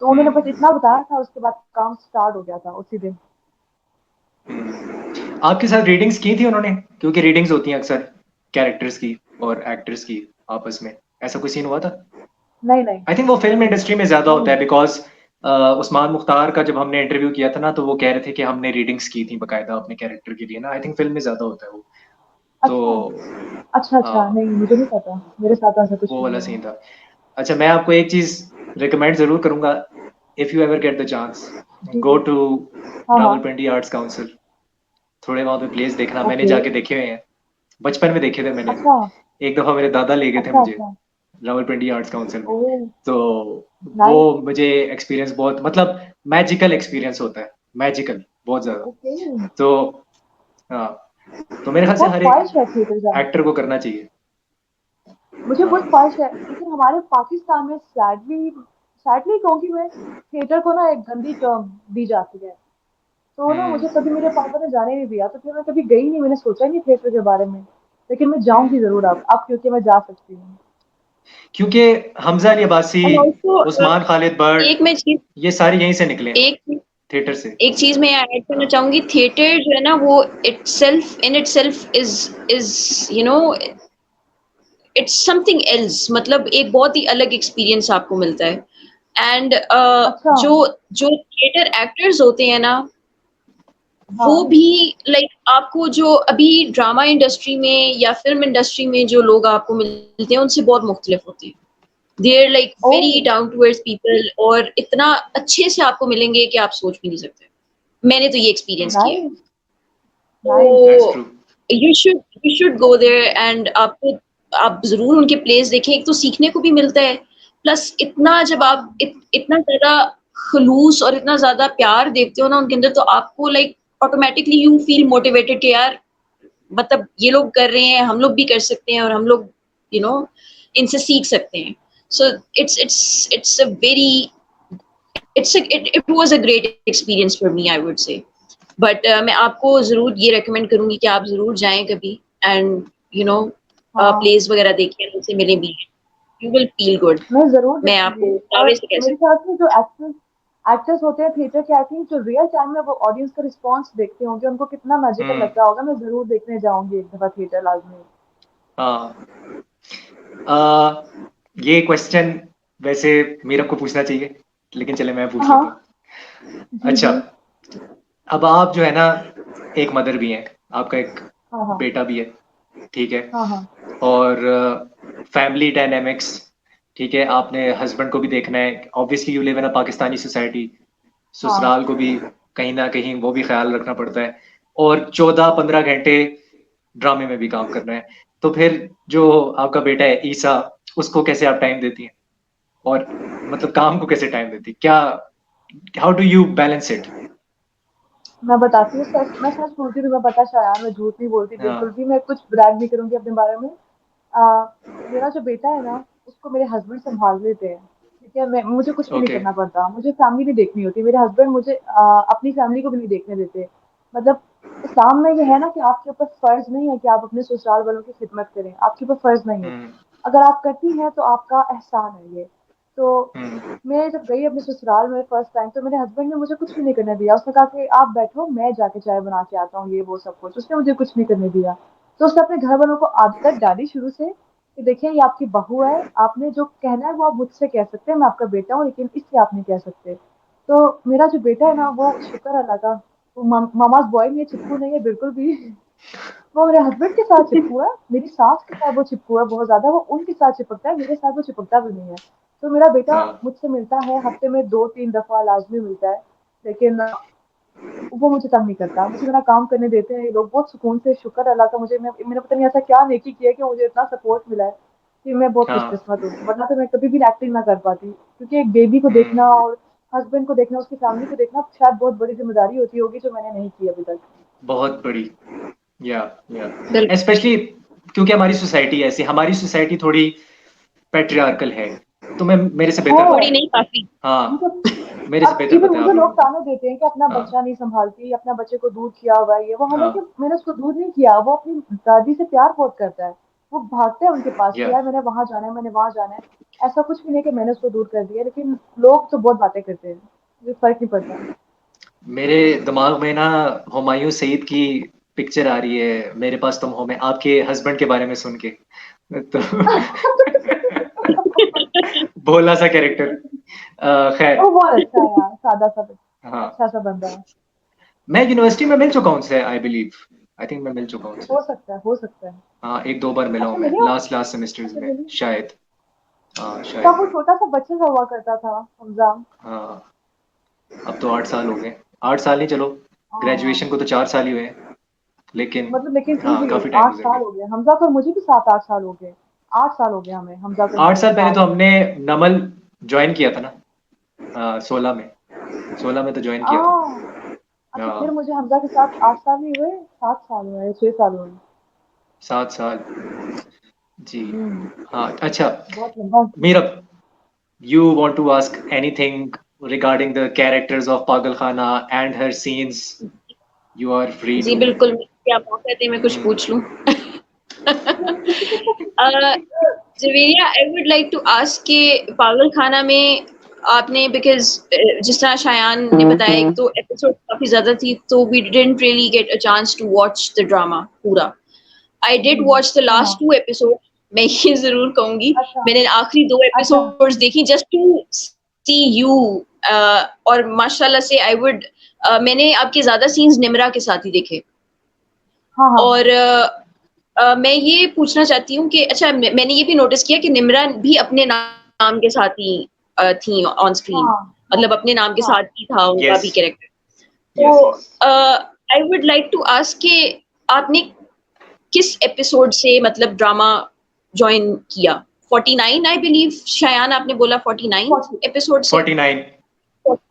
तो उन्होंने बस इतना बताया था, उसके बाद काम स्टार्ट हो गया था उसी दिन। आपके साथ रीडिंग्स की थी उन्होंने? क्योंकि रीडिंग्स होती हैं अक्सर कैरेक्टर्स की और एक्टर्स की आपस में, ऐसा कोई सीन हुआ था? नहीं नहीं आई थिंक वो फिल्म इंडस्ट्री में ज्यादा नहीं। होता है, बिकॉज उस्मान मुख्तार का जब हमने इंटरव्यू किया था ना, तो वो कह रहे थे कि हमने रीडिंग्स की थी बकायदा अपने कैरेक्टर के लिए ना। आई थिंक फिल्म में ज्यादा होता है वो। तो अच्छा अच्छा अच्छा, हाँ, नहीं मुझे नहीं पता, मेरे साथ ऐसा कुछ वो नहीं वाला हुआ। सीन था। अच्छा, मैं आपको एक चीज रिकमेंड जरूर करूंगा, if you ever get the chance, जी गो जी। टू हाँ हाँ। Rawalpindi arts council. थोड़े वहां पे प्लेस देखना, मैंने ओके। जाके देखे हुए हैं, बचपन में देखे थे मैंने। अच्छा एक दफा मेरे दादा ले गए थे अच्छा मुझे अच्छा। रावलपिंडी आर्ट्स काउंसिल में। ओ तो वो नाइस। मुझे एक्सपीरियंस बहुत, मतलब मैजिकल एक्सपीरियंस होता है, मैजिकल बहुत ज्यादा। ओके। तो हाँ, तो मेरे ख्याल से बहुत हर एक ख्वाहिश है थिएटर जाने एक्टर की। को करना चाहिए। मुझे बहुत हाँ। ख्वाहिश है, लेकिन हमारे पाकिस्तान में सैडली सैडली कहूँगी मैं, थिएटर को ना एक गंदी टर्म दी जाती है। तो ना मुझे कभी मेरे पापा ने जाने नहीं दिया, तो फिर मैं कभी गई नहीं, मैंने सोचा ही नहीं थिएटर के बारे में। लेकिन मैं जाऊंगी जरूर अब क्योंकि मैं जा सकती हूँ। क्योंकि Hamza Ali Abbasi, and also Usman Khalid but, एक मैं चीज ये सारे यहीं से निकले हैं, एक थिएटर से। एक चीज मैं ऐड करना चाहूंगी, थिएटर जो है ना वो itself is you know it's something else, मतलब एक बहुत ही अलग एक्सपीरियंस आपको मिलता है। एंड अच्छा। जो जो थिएटर एक्टर्स होते हैं ना, वो हाँ। भी लाइक आपको जो अभी ड्रामा इंडस्ट्री में या फिल्म इंडस्ट्री में जो लोग आपको मिलते हैं उनसे बहुत मुख्तलिफ होते हैं। They are like oh very down to earth people, और इतना अच्छे से आपको मिलेंगे कि आप सोच भी नहीं सकते। मैंने तो ये एक्सपीरियंस किया है। Nice nice. दैट्स तो true. You should go there, and आपको आप जरूर उनके प्लेस देखें। एक तो सीखने को भी मिलता है, प्लस इतना जब आप हाँ इतना ज्यादा खलूस और इतना ज्यादा प्यार देखते हो ना उनके अंदर, तो आपको like automatically you feel motivated कि यार मतलब ये लोग कर रहे हैं, हम लोग भी कर सकते हैं, और हम लोग यू you नो know, इनसे सीख सकते हैं। So it's a very it was a great experience for me, I would say. But मैं आपको ज़रूर ये रेकमेंड करूँगी कि आप ज़रूर जाएँ कभी, एंड यू नो हाँ, प्लेस वगैरह देखें, उनसे मिलें भी। You will feel good. मैं ज़रूर मैं देखूँगी। आपको और दावे से कह मेरे सकती ख्याल से जो एक्टर्स एक्टर्स होते हैं थिएटर के, आई थिंक जो रियल टाइम में वो ऑडियंस का रिस्पॉन्स देखते होंगे, उनको कितना मैजिकल हम्म। लगता होगा। मैं ज़रूर देखने जाऊँगी एक दफ़ा थिएटर लाज़मी। हाँ। ये क्वेश्चन वैसे मीरा को पूछना चाहिए, लेकिन चले मैं पूछ लेता हाँ, हूँ। जी, अच्छा, जी। अब आप जो है ना, एक मदर भी हैं, आपका एक हाँ, हाँ। बेटा भी है, ठीक है? हाँ, हाँ। और फैमिली डायनेमिक्स, ठीक है, आपने हस्बैंड को भी देखना है, obviously you live in a Pakistani society, हाँ। ससुराल को भी कहीं ना कहीं वो भी ख्याल रखना पड़ता है, और 14-15 घंटे ड्रामे में भी काम करना है। तो फिर जो आपका बेटा है ईसा, उसको कैसे आप टाइम देती हैं, और मतलब काम को कैसे टाइम देती, क्या, how do you balance it? मैं बताती हूँ सच, मैं सच बोलती हूँ, तुम्हें पता है शायान, मैं झूठ नहीं बोलती बिल्कुल हाँ। भी, मैं कुछ ब्रैग नहीं करूँगी अपने बारे में। अ, मेरा जो बेटा है ना, उसको मेरे हस्बैंड सँभाल लेते हैं, ठीक है? मैं मुझे कुछ भी नहीं ओके। करना पड़ता, मुझे फैमिली नहीं देखनी होती, मेरे हस्बैंड मुझे अपनी फैमिली को भी नहीं देखने देते। मतलब इस्लाम में ये है ना कि आपके ऊपर फ़र्ज़ नहीं है कि आप अपने ससुराल वालों की खिदमत करें, आपके ऊपर फ़र्ज़ नहीं है। हम्म। अगर आप करती हैं तो आपका एहसान है ये। तो हम्म। मैं जब गई अपने ससुराल में फर्स्ट टाइम, तो मेरे हस्बैंड ने मुझे कुछ भी नहीं करने दिया। उसने कहा कि आप बैठो, मैं जाके चाय बना के आता हूँ, ये वो सब कुछ। उसने मुझे कुछ नहीं करने दिया। तो उसने अपने घर वालों को आदत डाली शुरू से कि देखिए ये आपकी बहू है, आपने जो कहना है वो आप मुझसे कह सकते हैं, मैं आपका बेटा हूँ, लेकिन इससे आप नहीं कह सकते। तो मेरा जो बेटा है ना, वो शुक्र अल्लाह का, वो मामाज बॉय नहीं है, चिपकू नहीं है बिल्कुल भी। वो मेरे हस्बैंड के साथ चिपकू है, मेरी सास के साथ वो चिपकू है बहुत ज्यादा, वो उनके साथ चिपकता है, मेरे साथ वो चिपकता भी नहीं है। तो मेरा बेटा हाँ। मुझसे मिलता है, हफ्ते में 2-3 दफा लाजमी मिलता है, लेकिन वो मुझे तंग नहीं करता, मुझे मेरा काम करने देते हैं ये लोग बहुत सुकून से। शुक्र अल्लाह का, मैंने पता नहीं ऐसा क्या नेकी किया है कि मुझे इतना सपोर्ट मिला है, कि मैं बहुत हाँ। खुशकिस्मत हूँ, वरना तो मैं कभी भी एक्टिंग ना कर पाती। क्योंकि एक बेबी को देखना हम्म। और हस्बैंड को देखना, उसकी फैमिली को देखना शायद बहुत बड़ी जिम्मेदारी होती होगी, जो मैंने नहीं की अभी तक। बहुत बड़ी। या या बिल्कुल। स्पेशली क्योंकि हमारी सोसाइटी ऐसी, हमारी सोसाइटी थोड़ी पैट्रियार्कल है, तो मैं मेरे से बेहतर है। थोड़ी पता है। नहीं, काफी। हाँ, मतलब मेरे से अब बेहतर इवन पता है मुझे आप लोग लोगों को। ताने देते हैं कि अपना हाँ, बच्चा नहीं संभालती, अपना बच्चे को दूध किया हुआ है ये वो, हालांकि हाँ, मैंने उसको दूध नहीं किया, वो अपनी दादी से प्यार बहुत करता है। वो भागते हैं उनके पास या कि यार मैंने वहां जाना है, मैंने वहां जाना है। ऐसा कुछ भी नहीं कि मैंने उसको दूर कर दिया, लेकिन लोग तो बहुत बातें करते हैं, मुझे फर्क नहीं पड़ता। मेरे दिमाग में ना हुमायूं सईद की पिक्चर आ रही है, मेरे पास तुम हो, में आपके हस्बैंड के बारे में सुन के। तो भोला सा कैरेक्टर। खैर। वो बहुत अच्छा है यार, सादा सा हाँ, अच्छा सा बंदा है। मैं यूनिवर्सिटी में मिल चुका हूँ उससे, आई बिलीव। आई थिंक मैं मिल चुका हूँ उससे। हो सकता है, हो सकता है। हाँ, एक दो बार मिला हूँ अच्छा मैं, मिले हो? लास्ट लास्ट सेमेस्टर्स अच्छा में मिले। शायद। हाँ, तब वो शायद। छोटा सा बच्चा सा हुआ करता था, हमजा। हाँ, अब तो 8 साल हो गए। 8 साल नहीं, चलो ग्रेजुएशन हाँ, को तो 4 साल ही हुए हैं, लेकिन मतलब लेकिन फिर हाँ, भी काफी टाइम 8 साल गुजर हो गए हमजा को, और मुझे भी 7-8 साल हो गए। 8 साल हो गए हमें, हमजा को गया। आठ मुझे साल भी पहले तो 8। हमने नमल ज्वाइन किया था ना, 16 में। 16 में तो ज्वाइन आ किया था। अच्छा, फिर हाँ, मुझे हमजा के साथ 8 साल नहीं हुए, 7 साल हुए, 6 साल हुए। 7 साल। जी। हम्म। हाँ, अच्छा। बहुत लंबा। Meerab, you want to ask anything regarding the characters of Pagal Khana and her scenes, you are free ji to. बिल्कुल, क्या मौका दे मैं कुछ Hmm. पूछ लूं। Javeria, I would like to ask के पागल खाना में आपने, बिकॉज जिस तरह शायान ने बताया, एक तो एपिसोड काफी ज्यादा थी, तो we didn't really get a chance to watch the drama पूरा। आई डिड जी। वॉच द हाँ लास्ट हाँ। 2 एपिसोड। मैं ये जरूर कहूंगी, अच्छा। मैंने आखिरी 2 अच्छा। एपिसोड्स देखी जस्ट टू सी यू। और माशाल्लाह से आई वुड, मैंने आपके ज्यादा सीन्स निमरा के साथ ही देखे। हाँ हाँ। और मैं ये पूछना चाहती हूँ कि अच्छा, मैंने ये भी नोटिस किया कि निमरन भी अपने नाम के साथ ही थी ऑन स्क्रीन, हाँ हाँ। मतलब अपने नाम के हाँ साथ ही था उनका भी Yes, कैरेक्टर। yes, तो yes. I would like to ask कि आपने किस एपिसोड से मतलब ड्रामा ज्वाइन किया? 49 आई बिलीव, शायान आपने बोला 49 40। एपिसोड से। 49.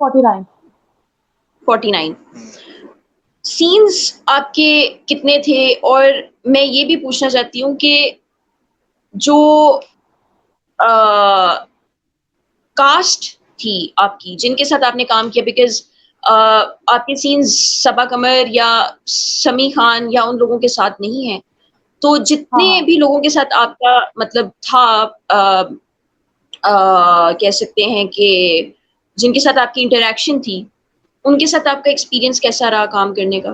49। 49 Hmm. सीन्स आपके कितने थे? और मैं ये भी पूछना चाहती हूँ कि जो कास्ट थी आपकी जिनके साथ आपने काम किया, बिकॉज आपके सीन्स सबा कमर या समी खान या उन लोगों के साथ नहीं है, तो हाँ जितने हाँ। भी लोगों के साथ आपका मतलब था, कह सकते हैं कि जिनके साथ आपकी इंटरेक्शन थी, उनके साथ आपका एक्सपीरियंस कैसा रहा काम करने का?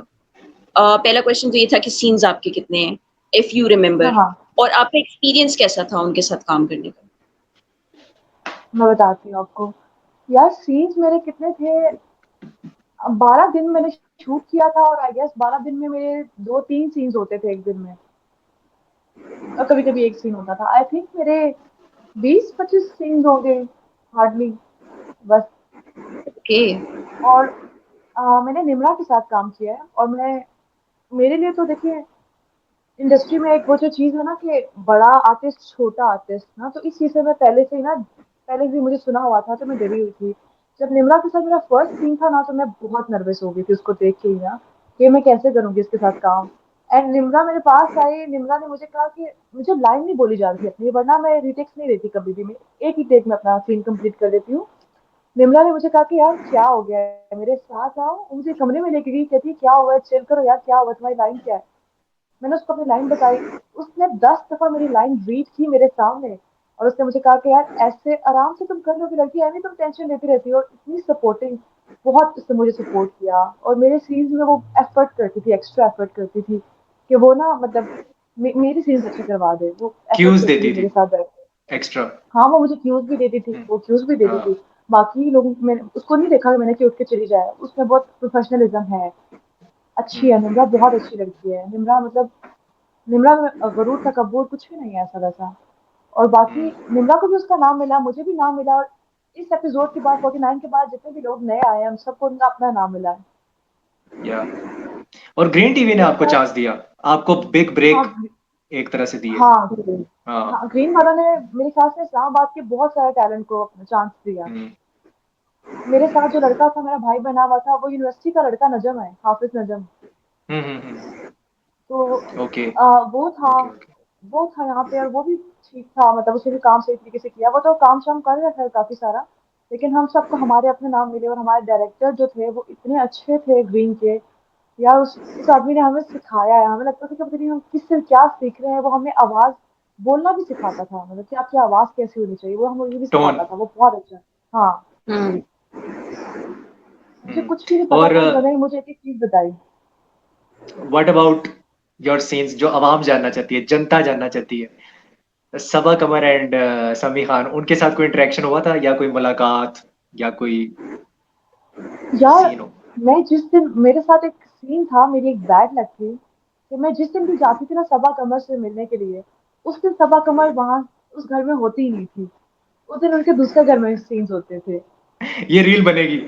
पहला क्वेश्चन तो ये था कि सीन्स आपके कितने हैं, इफ यू हाँ रिमेम्बर, हाँ। और आपका एक्सपीरियंस कैसा था उनके साथ काम करने का? मैं बताती हूँ आपको। यार सीन्स मेरे कितने थे, 12 दिन मैंने शूट किया था, और आई गेस 12 दिन में मेरे 2-3 सीन्स होते थे एक दिन में, और कभी कभी एक सीन होता था। आई थिंक मेरे 20-25 सीन्स होंगे, हार्डली, बस। ओके। और मैंने निम्रा के साथ काम किया है, और मैं, मेरे लिए तो देखिए, इंडस्ट्री में एक वो जो चीज है ना कि बड़ा आर्टिस्ट छोटा आर्टिस्ट ना, तो इस चीज से मैं पहले से ही ना, पहले भी मुझे सुना हुआ था, तो मैं डरी हुई थी। जब निम्रा के साथ मेरा फर्स्ट सीन था ना, तो मैं बहुत नर्वस हो गई थी उसको देख के ही ना, कि मैं कैसे करूंगी इसके साथ काम। एंड निम्रा मेरे पास आई, निम्रा ने मुझे कहा कि मुझे लाइन नहीं बोली जा रही थी अपनी, वरना मैं रीटेक्स नहीं देती कभी भी, मैं एक ही टेक में अपना सीन कंप्लीट कर देती हूँ। निम्रा ने मुझे कहा कि यार क्या हो गया है, मेरे साथ आओ। वो मुझे कमरे में लेके गई, कहती क्या हुआ है, चिल करो यार, क्या हुआ, तुम्हारी लाइन क्या है। मैंने उसको अपनी लाइन बताई। उसने 10 दफा मेरी लाइन रीड की मेरे सामने, और उसने मुझे कहा कि यार ऐसे आराम से तुम कर लोगी लड़की, ऐਵੇਂ तुम टेंशन लेती रहती हो। इतनी सपोर्टिंग, बहुत उसने मुझे सपोर्ट किया, और मेरे सीन्स में वो एफर्ट करती थी, एक्स्ट्रा एफर्ट करती थी कि वो ना, मतलब मेरी सीन्स अच्छे करवा दे, वो एफर्ट Cues करती थी देती मेरे थी साथ बैठ के। एक्स्ट्रा। हाँ, वो मुझे क्यूज भी देती थी, वो क्यूज भी देती हाँ। थी। बाकी लोगों, मैंने उसको नहीं देखा कि मैंने कि उठ के चली जाए, उसमें बहुत प्रोफेशनलिज्म है। अच्छी है निम्रा, बहुत अच्छी लड़की है निम्रा, मतलब निम्रा में गरूर तकब्बुर कुछ भी नहीं है ऐसा वैसा। और बाकी निम्रा को भी उसका नाम मिला, मुझे भी नाम मिला, और इस एपिसोड के बाद, 49 के बाद जितने भी लोग नए आए हैं, हम सबको उनका अपना नाम मिला है। या और ग्रीन टीवी ने तो आपको खैर। चांस दिया, आपको बिग हाँ। ब्रेक एक तरह से दी है। हाँ। हाँ। हाँ, ग्रीन वालों ने मेरे ख्याल से इस्लामाबाद के बहुत सारे टैलेंट को चांस दिया। हम्म, मेरे साथ जो लड़का था, मेरा भाई बना हुआ था, वो यूनिवर्सिटी का लड़का नजम है, हाफिज नजम। हम्म, हम्म, तो ओके, वो था। Okay, okay. वो था यहाँ पे और वो भी ठीक था, मतलब उसने भी काम सही तरीके से किया। वो तो काम शाम कर रहा था काफी सारा, लेकिन हम सबको हमारे अपने नाम मिले। और हमारे डायरेक्टर जो थे वो इतने अच्छे थे ग्रीन के, यार उस आदमी ने हमें सिखाया है। हमें लगता था कि पता नहीं हम किससे क्या सीख रहे हैं। वो हमें आवाज बोलना भी सिखाता था, मतलब कि आपकी आवाज कैसी होनी चाहिए वो हमें ये भी टोन। सिखाता था। वो बहुत अच्छा। हाँ, हम्म। मुझे कुछ भी नहीं पता और था, उस बंदे ने मुझे एक एक चीज बताई। व्हाट अबाउट योर सीन्स जो आवाम जानना चाहती है, जनता जानना चाहती है, सबा कमर एंड समी खान, उनके साथ कोई इंटरेक्शन हुआ था या कोई मुलाकात या कोई यार, सीन हो? मैं जिस दिन मेरे साथ एक सीन था, मेरी एक बैड लक थी कि मैं जिस दिन भी जाती थी ना सबा कमर से मिलने के लिए, उस दिन सबा कमर वहां उस घर में होती ही नहीं थी। उस दिन उनके दूसरे घर में सीन्स होते थे। ये रील बनेगी।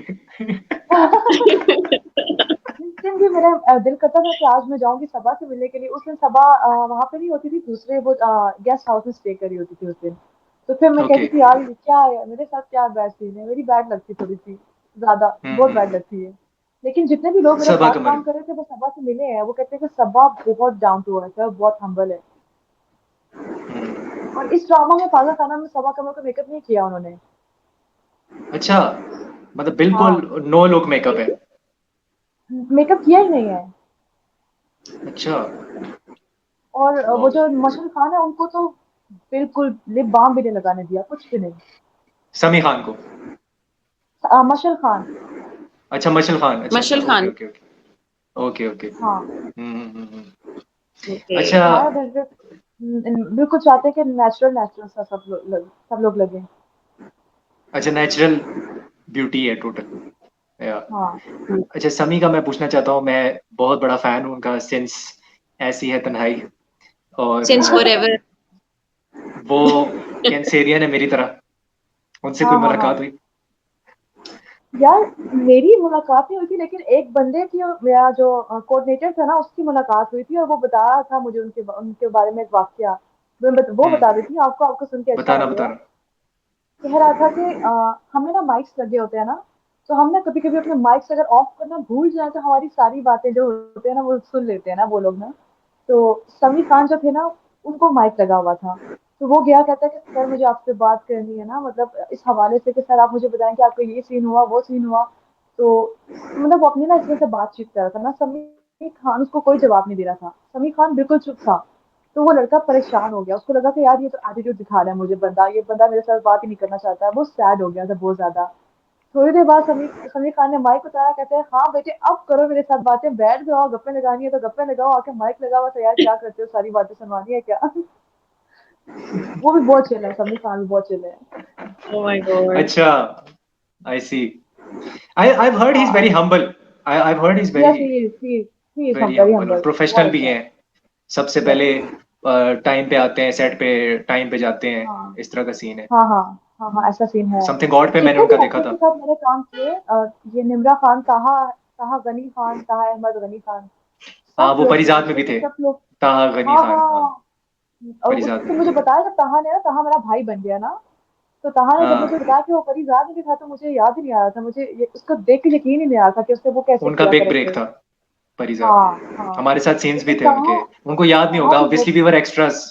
जिस दिन भी मेरा दिल करता था कि आज मैं जाऊंगी सबा से मिलने के लिए, उस दिन सबा वहां पे नहीं होती थी, दूसरे वो गेस्ट हाउस में स्टे करी होती थी उस दिन। तो फिर मैं ओके। कहती थी यार ये क्या है मेरे साथ, क्या बैड सीन है। मेरी बैड लगती थोड़ी सी ज्यादा, बहुत बैड हम्म। लगती है। लेकिन जितने भी लोग मेरे सबा साथ कमर। काम कर रहे थे वो सबा से मिले हैं, वो कहते हैं कि सबा बहुत डाउन टू अर्थ है, बहुत हम्बल है। और इस ड्रामा में पागल खाना में सबा कमर को मेकअप नहीं किया उन्होंने। अच्छा, मतलब बिल्कुल हाँ, नो लुक मेकअप है। मेकअप किया ही नहीं है। अच्छा। और वो वाह। जो मशहूर खान है उनको तो बिल्कुल लिप बाम भी नहीं लगाने दिया, कुछ भी नहीं। समी खान को। मशल खान। अच्छा, मशल खान। अच्छा अच्छा, Mashal okay Khan. Okay okay. Okay okay. हाँ, ओके। अच्छा। हमारा डायरेक्टर बिल्कुल चाहते हैं कि नेचुरल नेचुरल सा सब लोग लगे। अच्छा, नेचुरल ब्यूटी है टोटल। या। हाँ, अच्छा, समी का मैं पूछना चाहता हूँ, मैं बहुत बड़ा फैन हूँ उनका सिंस ऐसी है तन्हाई। और सिंस फॉरएवर। वो कैंसेरियन है मेरी तरह, उनसे हाँ, कोई हाँ, हाँ। मुलाकात हुई? यार, मेरी मुलाकात नहीं हुई थी, लेकिन एक बंदे की, मेरा जो कोऑर्डिनेटर था ना उसकी मुलाकात हुई थी। और वो बता रहा था मुझे उनके बारे में एक वाकया। वो बता रही थी आपको, आपको सुन के अच्छा बताना लगेगा। बताना। कह रहा था कि हमें ना माइक्स लगे होते हैं ना, तो हम ना कभी कभी अपने माइक्स अगर ऑफ करना भूल जाए तो हमारी सारी बातें जो होते हैं ना वो सुन लेते हैं ना वो लोग ना। तो समी खान जो थे ना, उनको माइक लगा हुआ था। तो वो गया, कहता है कि सर मुझे आपसे बात करनी है ना, मतलब इस हवाले से कि सर आप मुझे बताएं कि आपका ये सीन हुआ वो सीन हुआ। तो मतलब वो अपनी ना इसमें से बातचीत कर रहा था ना, समी खान उसको कोई जवाब नहीं दे रहा था। समी खान बिल्कुल चुप था। तो वो लड़का परेशान हो गया, उसको लगा कि यार ये तो एटीट्यूड दिखा रहा है मुझे बंदा, ये बंदा मेरे साथ बात ही नहीं करना चाहता है। वो सैड हो गया था बहुत ज्यादा। थोड़ी देर बाद समीर खान ने माइक उतारा, कहते हैं हाँ बेटे अब करो मेरे साथ बातें, बैठ जाओ, गप्पे लगानी है तो गप्पे लगाओ, आके माइक लगा हुआ था यार, क्या करते हो, सारी बातें सुनवानी है क्या। वो भी बहुत चिल है, समीर खान भी बहुत चिल है। Oh my God. अच्छा, आई सी। I've heard he's very हाँ, humble. I've heard he's yes very he is very very humble और हम्बल, प्रोफेशनल बहुत भी अच्छा। हैं। सबसे यस। पहले टाइम पे आते हैं, सेट पे टाइम पे जाते हैं। हाँ, इस तरह का सीन है। हाँ, हाँ, हाँ, हाँ, ऐसा सीन है। समथिंग गॉड पे मैंने जितने भी उनका देखा एक्टर्स के था। साथ मैंने काम किए, ये निम्रा खान, ताहा ताहा गनी खान, ताहा अहमद गनी खान, हाँ, सब वो लोग परिजात में अच्छे भी थे, थे। सब लोग। ताहा गनी हाँ, खान, हाँ। हाँ। और परिजात उसने में मुझे भी थे। बताया जब ताहा ने ना, ताहा मेरा भाई बन गया ना, तो ताहा ने जब मुझे हाँ, बताया कि वो परिजात में भी था, तो मुझे याद ही नहीं आ रहा था। मुझे उसको देख के यकीन ही नहीं आ रहा था कि उसने वो कैसे उनका किया बिग ब्रेक करेक्टर। था परिजात। हाँ, हाँ। हमारे साथ सीन्स भी लेकिन थे उनके। उनको याद नहीं ताहा होगा, भी ऑब्वियसली बहुत। वी वर एक्स्ट्रास,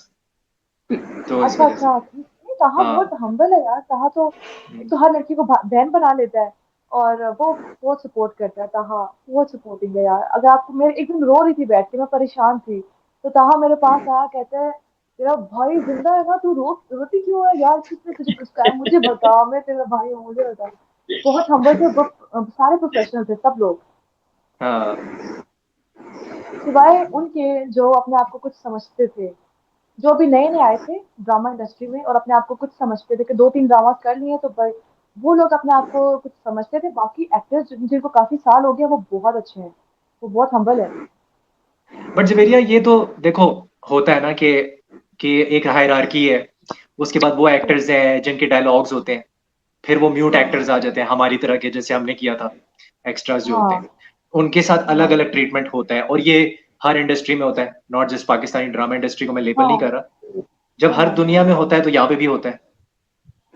तो इस अच्छा, वजह से। अच्छा, नहीं, ताहा बहुत हाँ। हम्बल है यार। ताहा तो एक तो हर लड़की को बहन बना लेता है। और वो बहुत सपोर्ट करता है ताहा, बहुत सपोर्टिंग है यार। अगर आपको, मेरे एक दिन रो रही थी बैठ के, मैं परेशान थी, तो ताहा मेरे पास आया, कहता है तेरा भाई जिंदा है ना, तू रोती क्यों है यार, किसने तुझे कुछ कहा है? मुझे बता, मैं तेरा भाई हूँ, मुझे बता। बहुत हम्बल थे, सारे प्रोफेशनल थे सब लोग, हाँ। सिवाय उनके जो अपने आप को कुछ समझते थे। जो अभी नए नए आए थे ड्रामा इंडस्ट्री में और अपने आप को कुछ समझते थे कि दो तीन ड्रामा कर लिए तो भाई, वो लोग अपने आप को कुछ समझते थे। बाकी एक्टर्स जिनको काफी साल हो गया वो बहुत अच्छे हैं, वो बहुत हम्बल है। बट जवेरिया, ये तो देखो, होता है ना कि एक हायरार्की है। उसके बाद वो यस। एक्टर्स हैं जिनके डायलॉग्स होते हैं। फिर वो म्यूट हाँ, एक्टर्स आ जाते हैं हमारी तरह के, जैसे हमने किया था। एक्स्ट्रास जो होते हैं, हाँ, उनके साथ अलग हाँ, अलग ट्रीटमेंट होता है, और ये हर इंडस्ट्री में होता है, not just Pakistani drama industry को मैं लेबल नहीं कर हाँ, रहा। जब हर हाँ, दुनिया में होता है तो यहाँ पे भी होता है।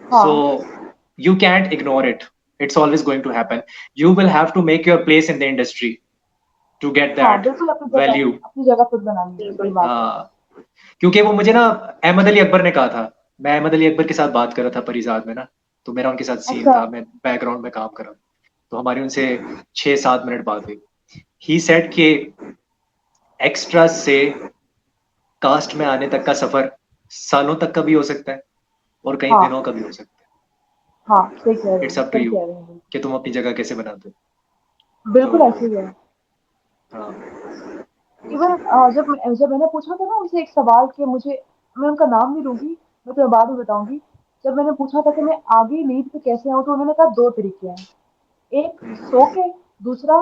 सो हाँ, you can't ignore it. It's always going to happen. You will have to make your place in the industry to get हाँ, that बिल्कुल value. अपनी जगह खुद बनानी है, सही बिल्कुल। बात है। हाँ। क्योंकि वो मुझे ना अहमद अली अकबर ने कहा था, मैं अहमद अली अकबर के साथ बात कर रहा था परिजात में ना, तो मेरा उनके साथ सीन अच्छा। था, मैं बैकग्राउंड में काम कर रहा था, तो हमारी उनसे 6-7 मिनट बात हुई। ही सेड कि एक्स्ट्रा से कास्ट में आने तक का सफर सालों तक का भी हो सकता है और कई हाँ दिनों का भी हो सकता हाँ, सही कह रहे है। हो, इट्स अप टू सही यू कह रहे हैं। कि तुम अपनी जगह कैसे बनाते हो। बिल्कुल ऐसे तो ही है। हाँ। इवन जब मैंने पूछा था ना उनसे एक सवाल कि मुझे, मैं उनका नाम नहीं लूंगी, मैं तुम्हें बाद में बताऊंगी। जब मैंने पूछा था कि मैं आगे लीड पे कैसे आऊँ, तो उन्होंने कहा दो तरीके हैं। एक हम्म, सो के, दूसरा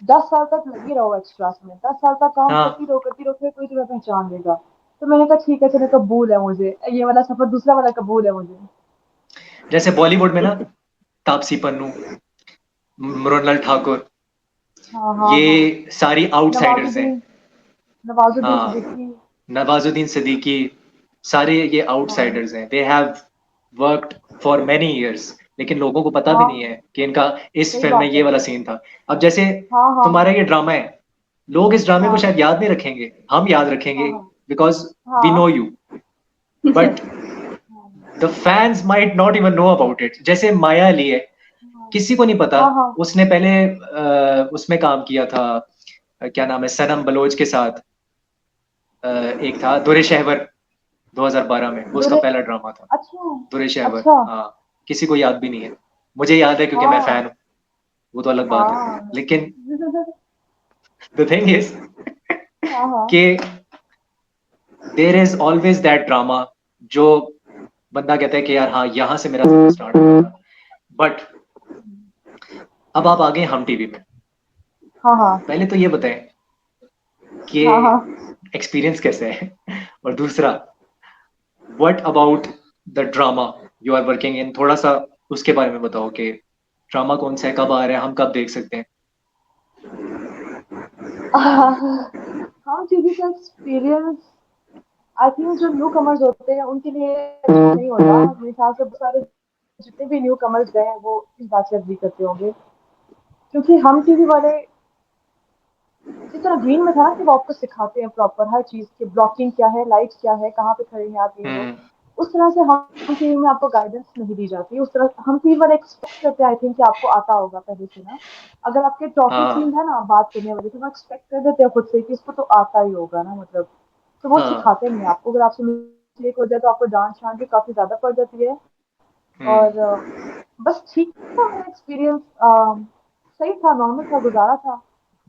10 साल तक लगी रहो एक्स्ट्रास में, 10 साल तक काम हाँ, करती रहो, फिर कोई तुम्हें पहचान लेगा। तो मैंने कहा ठीक है, चलो कबूल है मुझे ये वाला सफर, दूसरा वाला कबूल है मुझे। जैसे बॉलीवुड में ना तापसी पन्नू, मृणाल ठाकुर, हाँ हाँ हाँ। ये सारी आउटसाइडर्स हैं। नवाजुद्दीन, नवाजुद्दीन हाँ, सिद्दीकी। नवाजुद्दीन सिद्दीकी, सारे ये हाँ आउटसाइडर्स हैं, they have worked for many years, लेकिन लोगों को पता भी नहीं हाँ, है कि इनका इस सही फिल्म में बात ये है। वाला सीन था। अब जैसे हाँ हाँ तुम्हारा ये ड्रामा है, लोग इस ड्रामे को हाँ शायद याद नहीं रखेंगे, हम याद हाँ रखेंगे हाँ बिकॉज वी नो हाँ। You, but the fans might not even know about it. जैसे माया अली है, किसी को नहीं पता, हाँ हाँ उसने पहले उसमें काम किया था, क्या नाम है, सनम बलोच के साथ, एक था दुरे शहवर, 2012 में वो उसका दुरे। पहला ड्रामा था। अच्छा दुरे शहवर, अच्छा। हाँ, किसी को याद भी नहीं है, मुझे याद है क्योंकि मैं हाँ फैन हूँ, वो तो अलग बात है। हाँ लेकिन द थिंग इज हाँ हाँ कि there is always that drama जो बंदा कहता है कि यार हाँ यहाँ से मेरा सफर स्टार्ट हुआ था। बट अब आप आ गए हम टीवी में, हाँ हाँ पहले तो ये बताएं कि हाँ हाँ। एक्सपीरियंस कैसे है, और दूसरा what about the drama you are working in, थोड़ा सा उसके बारे में बताओ कि ड्रामा कौन सा है, कब आ रहा है, हम कब देख सकते हैं। हाँ, टीवी का एक्सपीरियंस आई थिंक जो न्यू कमर्स होते हैं उनके लिए अच्छा नहीं होता मेरे ख्याल से। बहुत सारे जितने भी न्यू कमर्स गए हैं वो इस बात से एग्री करते होंगे, क्योंकि हम टीवी वाले जिस तरह ग्रीन में था ना कि वो आपको सिखाते हैं प्रॉपर हर चीज की, ब्लॉकिंग क्या है, लाइट्स क्या है, कहाँ पे खड़े हैं आप, ये वो। हम्म, उस तरह से हम टीवी में आपको गाइडेंस नहीं दी जाती उस तरह। हम टीवी वाले एक्सपेक्ट करते हैं आई थिंक कि आपको आता होगा पहले से ना। अगर आपके टॉकिंग हाँ सीन है ना बात करने वाले, तो वो एक्सपेक्ट कर देते हैं खुद से कि इसको तो आता ही होगा ना, मतलब। तो वो हाँ, सिखाते नहीं हैं आपको। अगर आपसे मिस्टेक हो जाए तो आपको डांट शांट भी काफी ज्यादा पड़ जाती है। और हम्म, बस ठीक था मेरा एक्सपीरियंस, सही था, नॉर्मल था, गुजारा था।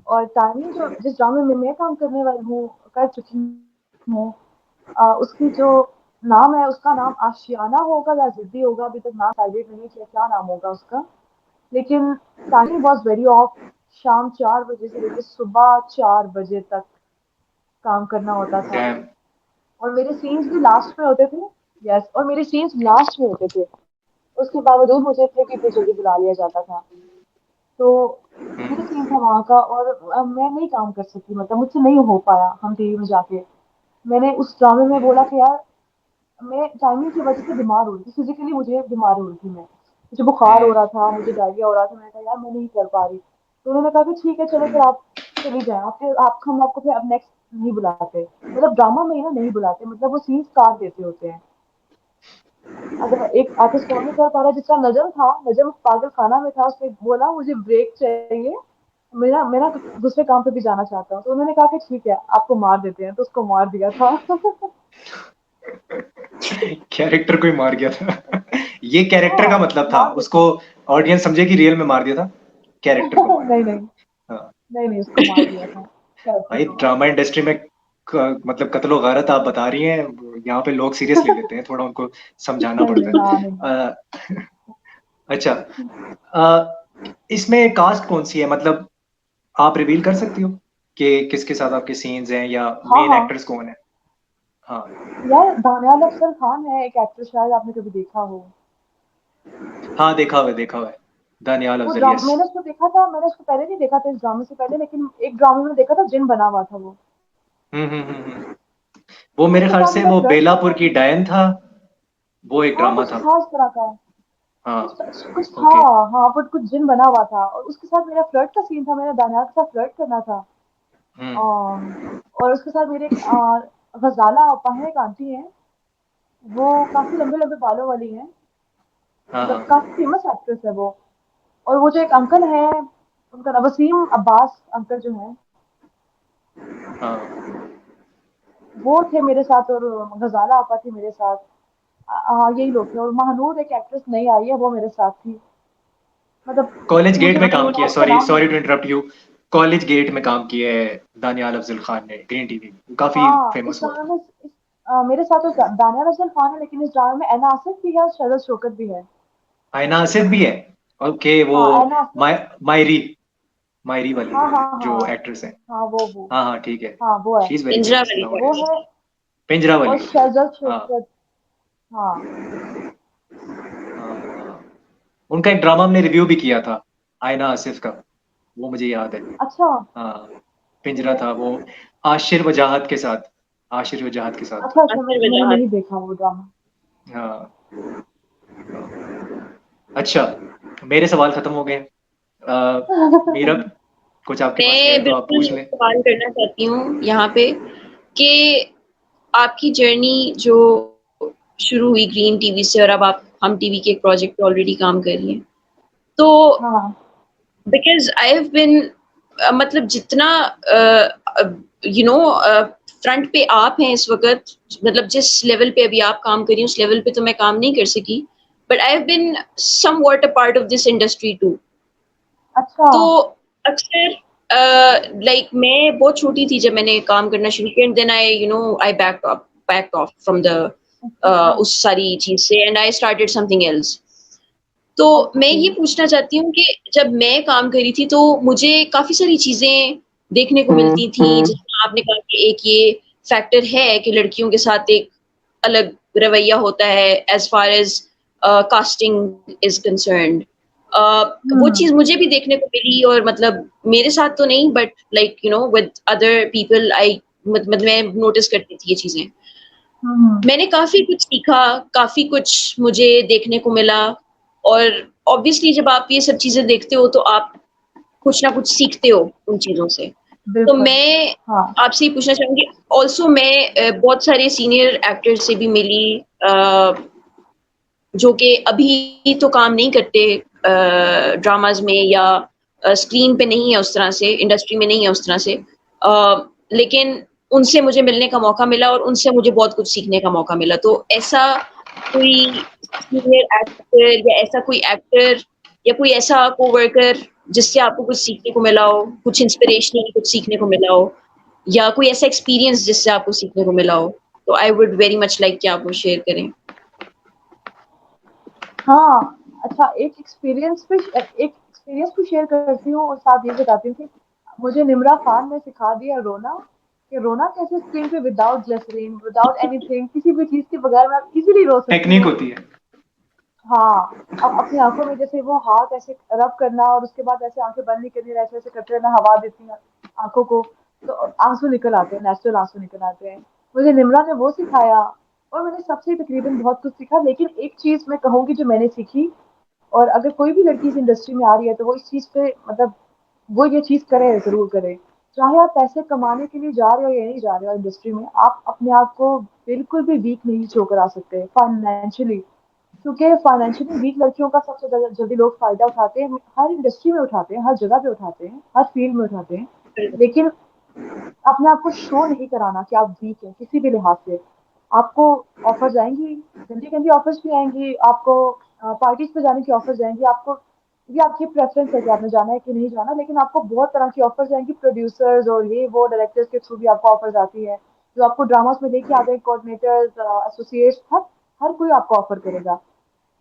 और टाइमिंग जो जिस ड्रामे में मैं काम करने वाली हूँ, कर चुकी हूँ, उसकी जो नाम है, उसका नाम आशियाना होगा या जिद्दी होगा, अभी तक नाम डिसाइडेड नहीं किया क्या नाम होगा उसका। लेकिन टाइमिंग वॉज वेरी ऑफ। शाम 4 बजे से लेकर सुबह 4 बजे तक काम करना होता था। डैम, और मेरे सीन्स भी लास्ट में होते थे। यस, और मेरे सीन्स लास्ट में होते थे। उसके बावजूद मुझे इतने की जल्दी बुला लिया जाता था। तो ये सीन था वहाँ का। और मैं नहीं काम कर सकी, मतलब मुझसे नहीं हो पाया हम टीवी में जाके। मैंने उस ड्रामे में बोला कि यार, मैं टाइमिंग की वजह से बीमार हो रही थी, फिजिकली मुझे बीमार हो रही थी मैं। मुझे बुखार हो हम्म, रहा था, मुझे डायरिया हो रहा था। मैंने कहा यार मैं नहीं कर पा रही। तो उन्होंने कहा कि ठीक है चलो फिर आप चली जाएं, आपके आप हम आपको फिर अब नेक्स्ट नहीं बुलाते, मतलब ड्रामा में ही ना नहीं बुलाते, मतलब वो सीन्स काट देते होते हैं। अगर एक आर्टिस्ट काम नहीं कर पा रहा, जिसका नजम था, नजम पागल खाना में था, उसने बोला मुझे ब्रेक चाहिए, मेरा मेरा दूसरे काम पे भी जाना चाहता हूँ। तो उन्होंने कहा कि ठीक है आपको मार देते हैं, तो उसको मार दिया था। कैरेक्टर को ही मार गया था। ये कैरेक्टर का हाँ, मतलब था, मार देते उसको हैं। ऑडियंस समझे कि रियल में मार दिया था, कैरेक्टर को मार नहीं दिया नहीं, था। हाँ, नहीं नहीं, उसको मार दिया था, कैरेक्टर भाई को। ड्रामा इंडस्ट्री में मतलब कत्लो गारत आप बता रही हैं, यहाँ पे लोग सीरियस ले लेते हैं, थोड़ा उनको समझाना नहीं पड़ता नहीं, हाँ नहीं। है। अच्छा, इसमें कास्ट कौन सी है, मतलब आप रिवील कर सकती हो कि किसके साथ आपके सीन्स हैं या हाँ मेन हाँ। एक्टर्स कौन है। हाँ, यार दानियाल अफजल खान है एक एक्टर, शायद आपने कभी देखा हो। हाँ, देखा हुआ है, देखा हुआ है, दानियाल वो अफजल, ड्रामा यस। मैंने उसको देखा था, मैंने उसको पहले नहीं देखा था इस ड्रामे से पहले, लेकिन एक ड्रामे में देखा था, जिन बना हुआ था वो। वो मेरे उसके ख्याल साथ से मेरा वो फ्लर्ट था बेलापुर शायद। की डायन था, वो एक हाँ ड्रामा कुछ था। था इस तरह का। हाँ, कुछ था। ओके। हाँ, बट कुछ जिन बना हुआ था, और उसके साथ मेरा फ्लर्ट का सीन था, मेरा दानियाल के साथ फ्लर्ट करना था। हम्म, और उसके साथ मेरे गजाला आपा है, एक आंटी हैं, वो काफी लंबे लंबे बालों वाली हैं, हाँ मतलब हाँ काफी फेमस एक्ट्रेस है वो। और वो जो एक अंकल है, उनका नाम वसीम अब्बास अंकल जो है, हाँ। वो थे मेरे साथ, और गजाला आपा थी मेरे साथ। यही लोग थे, और महानूर एक एक्ट्रेस नई आई है, वो मेरे साथ थी। मतलब कॉलेज गेट मुझे में काम किया, एक्ट्रेस का सॉरी नाम सॉरी नहीं। To interrupt you. College gate में काम किया है दानियाल अफजल खान ने, ग्रीन टीवी, काफी हाँ, इस फेमस हुआ ड्रामा था। में मेरे साथ तो दानिया अफजल खान है, लेकिन इस ड्रामा में एना आसिफ भी है और शरद शौकत भी है। आयना आसिफ भी है। ओके, वो हाँ, एना आसिफ। मायरी, मायरी वाली हाँ हाँ जो हाँ। एक्ट्रेस है। हाँ, वो। हाँ हाँ ठीक है। हाँ, वो है। शी इज वेरी पिंजरा फेमस, वाली नो वो वरीज। है। पिंजरा और वाली। शरद हाँ शौकत। हाँ। हाँ हाँ। उनका एक ड्रामा हमने रिव्यू भी किया था, आयना आसिफ का, वो मुझे याद है। अच्छा। हाँ, ठीक पिंजरा है। था वो, आशिर वजाहत के साथ, आशिर वजाहत के साथ। अच्छा अच्छा, आखिर मैंने वजाहत। नहीं देखा वो ड्रामा। हाँ। अच्छा, मेरे सवाल खत्म हो गए। मीरब, कुछ आपके पास है मैं तो आप बिल्कुल पूछ एक लें। सवाल करना चाहती हूँ यहाँ पे कि आपकी जर्नी जो शुरू हुई ग्रीन टीवी से और अब आप हम टीवी के एक प्रोजेक्ट पे ऑलरेडी काम कर रही हैं, तो हाँ। बिकॉज आई हैव बिन मतलब जितना यू नो फ्रंट पे आप हैं इस वक्त, मतलब जिस लेवल पे अभी आप काम कर रही हैं उस लेवल पे तो मैं काम नहीं कर सकी, but I have been somewhat a part of this industry too. अच्छा। तो अक्सर लाइक मैं बहुत छोटी थी जब मैंने काम करना शुरू किया, and then I I back off from the अच्छा। उस सारी चीज से, and I started something else. तो मैं ओके। ये पूछना चाहती हूँ कि जब मैं काम करी थी तो मुझे काफी सारी चीजें देखने को मिलती थी, जिसमें आपने कहा कि एक ये फैक्टर है कि लड़कियों के साथ एक अलग रवैया होता है as far as casting is concerned. वो हम्म। चीज मुझे भी देखने को मिली, और मतलब मेरे साथ तो नहीं, but like with other people I, मतलब मैं नोटिस करती थी ये चीजें। हम्म। मैंने काफ़ी कुछ सीखा, काफ़ी कुछ मुझे देखने को मिला, और ऑब्वियसली जब आप ये सब चीज़ें देखते हो तो आप कुछ ना कुछ सीखते हो उन चीज़ों से। तो बिल्कुल। मैं हाँ। आपसे ये पूछना चाहूँगी, ऑल्सो मैं बहुत सारे सीनियर एक्टर्स से भी मिली, जो कि अभी तो काम नहीं करते ड्रामाज़ में, या स्क्रीन पे नहीं है उस तरह से, इंडस्ट्री में नहीं है उस तरह से। लेकिन उनसे मुझे मिलने का मौका मिला और उनसे मुझे बहुत कुछ सीखने का मौका मिला। तो ऐसा कोई सीनियर एक्टर या ऐसा कोई एक्टर या कोई ऐसा कोवर्कर जिससे आपको कुछ सीखने को मिला हो, कुछ इंस्पिरेशनल कुछ सीखने को मिला हो, या कोई ऐसा एक्सपीरियंस जिससे आपको सीखने को मिला हो, तो I would very much like कि आप वो शेयर करें। हाँ। अच्छा, एक एक्सपीरियंस भी शेयर करती हूँ, और साथ ये बताती हूँ कि मुझे निम्रा खान ने सिखा दिया रोना, कि रोना कैसे स्क्रीन पे विदाउट ग्लिसरीन, विदाउट एनीथिंग, किसी भी चीज के बगैर मैं इजीली रो सकती टेक्निक हूँ। होती है। हाँ। अब अपनी आंखों में जैसे वो हाथ ऐसे रब करना, और उसके बाद ऐसे आंखें बंद नहीं करनी, ऐसे ऐसे करते रहना, हवा देती हैं आंखों को, तो आंसू निकल आते हैं, नेचुरल आंसू निकल आते हैं। मुझे निम्रा ने वो सिखाया। और मैंने सबसे तकरीबन बहुत कुछ सीखा, लेकिन एक चीज मैं कहूंगी जो मैंने सीखी, और अगर कोई भी लड़की इस इंडस्ट्री में आ रही है तो वो इस चीज पे, मतलब वो ये चीज करे, जरूर करे। चाहे आप पैसे कमाने के लिए जा रहे हो या नहीं जा रहे हो इंडस्ट्री में, आप अपने आप को बिल्कुल भी वीक नहीं शो करा सकते फाइनेंशियली। क्योंकि फाइनेंशियली वीक लड़कियों का सबसे ज्यादा जल्दी लोग फायदा उठाते हैं, हर इंडस्ट्री में उठाते हैं, हर जगह पे उठाते हैं, हर फील्ड में उठाते हैं। लेकिन अपने आप को शो नहीं कराना कि आप वीक हैं किसी भी लिहाज से। आपको ऑफर्स आएंगी, गंदी गंदी ऑफर्स भी आएंगी आपको, पार्टीज पे जाने की ऑफर्स आएंगी आपको, ये आपकी प्रेफरेंस है कि आपने जाना है कि नहीं जाना, लेकिन आपको बहुत तरह की ऑफर्स आएंगी, प्रोड्यूसर्स और ये वो डायरेक्टर्स के थ्रू भी आपको ऑफर्स आती है, जो आपको ड्रामास में लेके आते हैं, कोऑर्डिनेटर्स, एसोसिएट्स, हर कोई आपको ऑफर करेगा।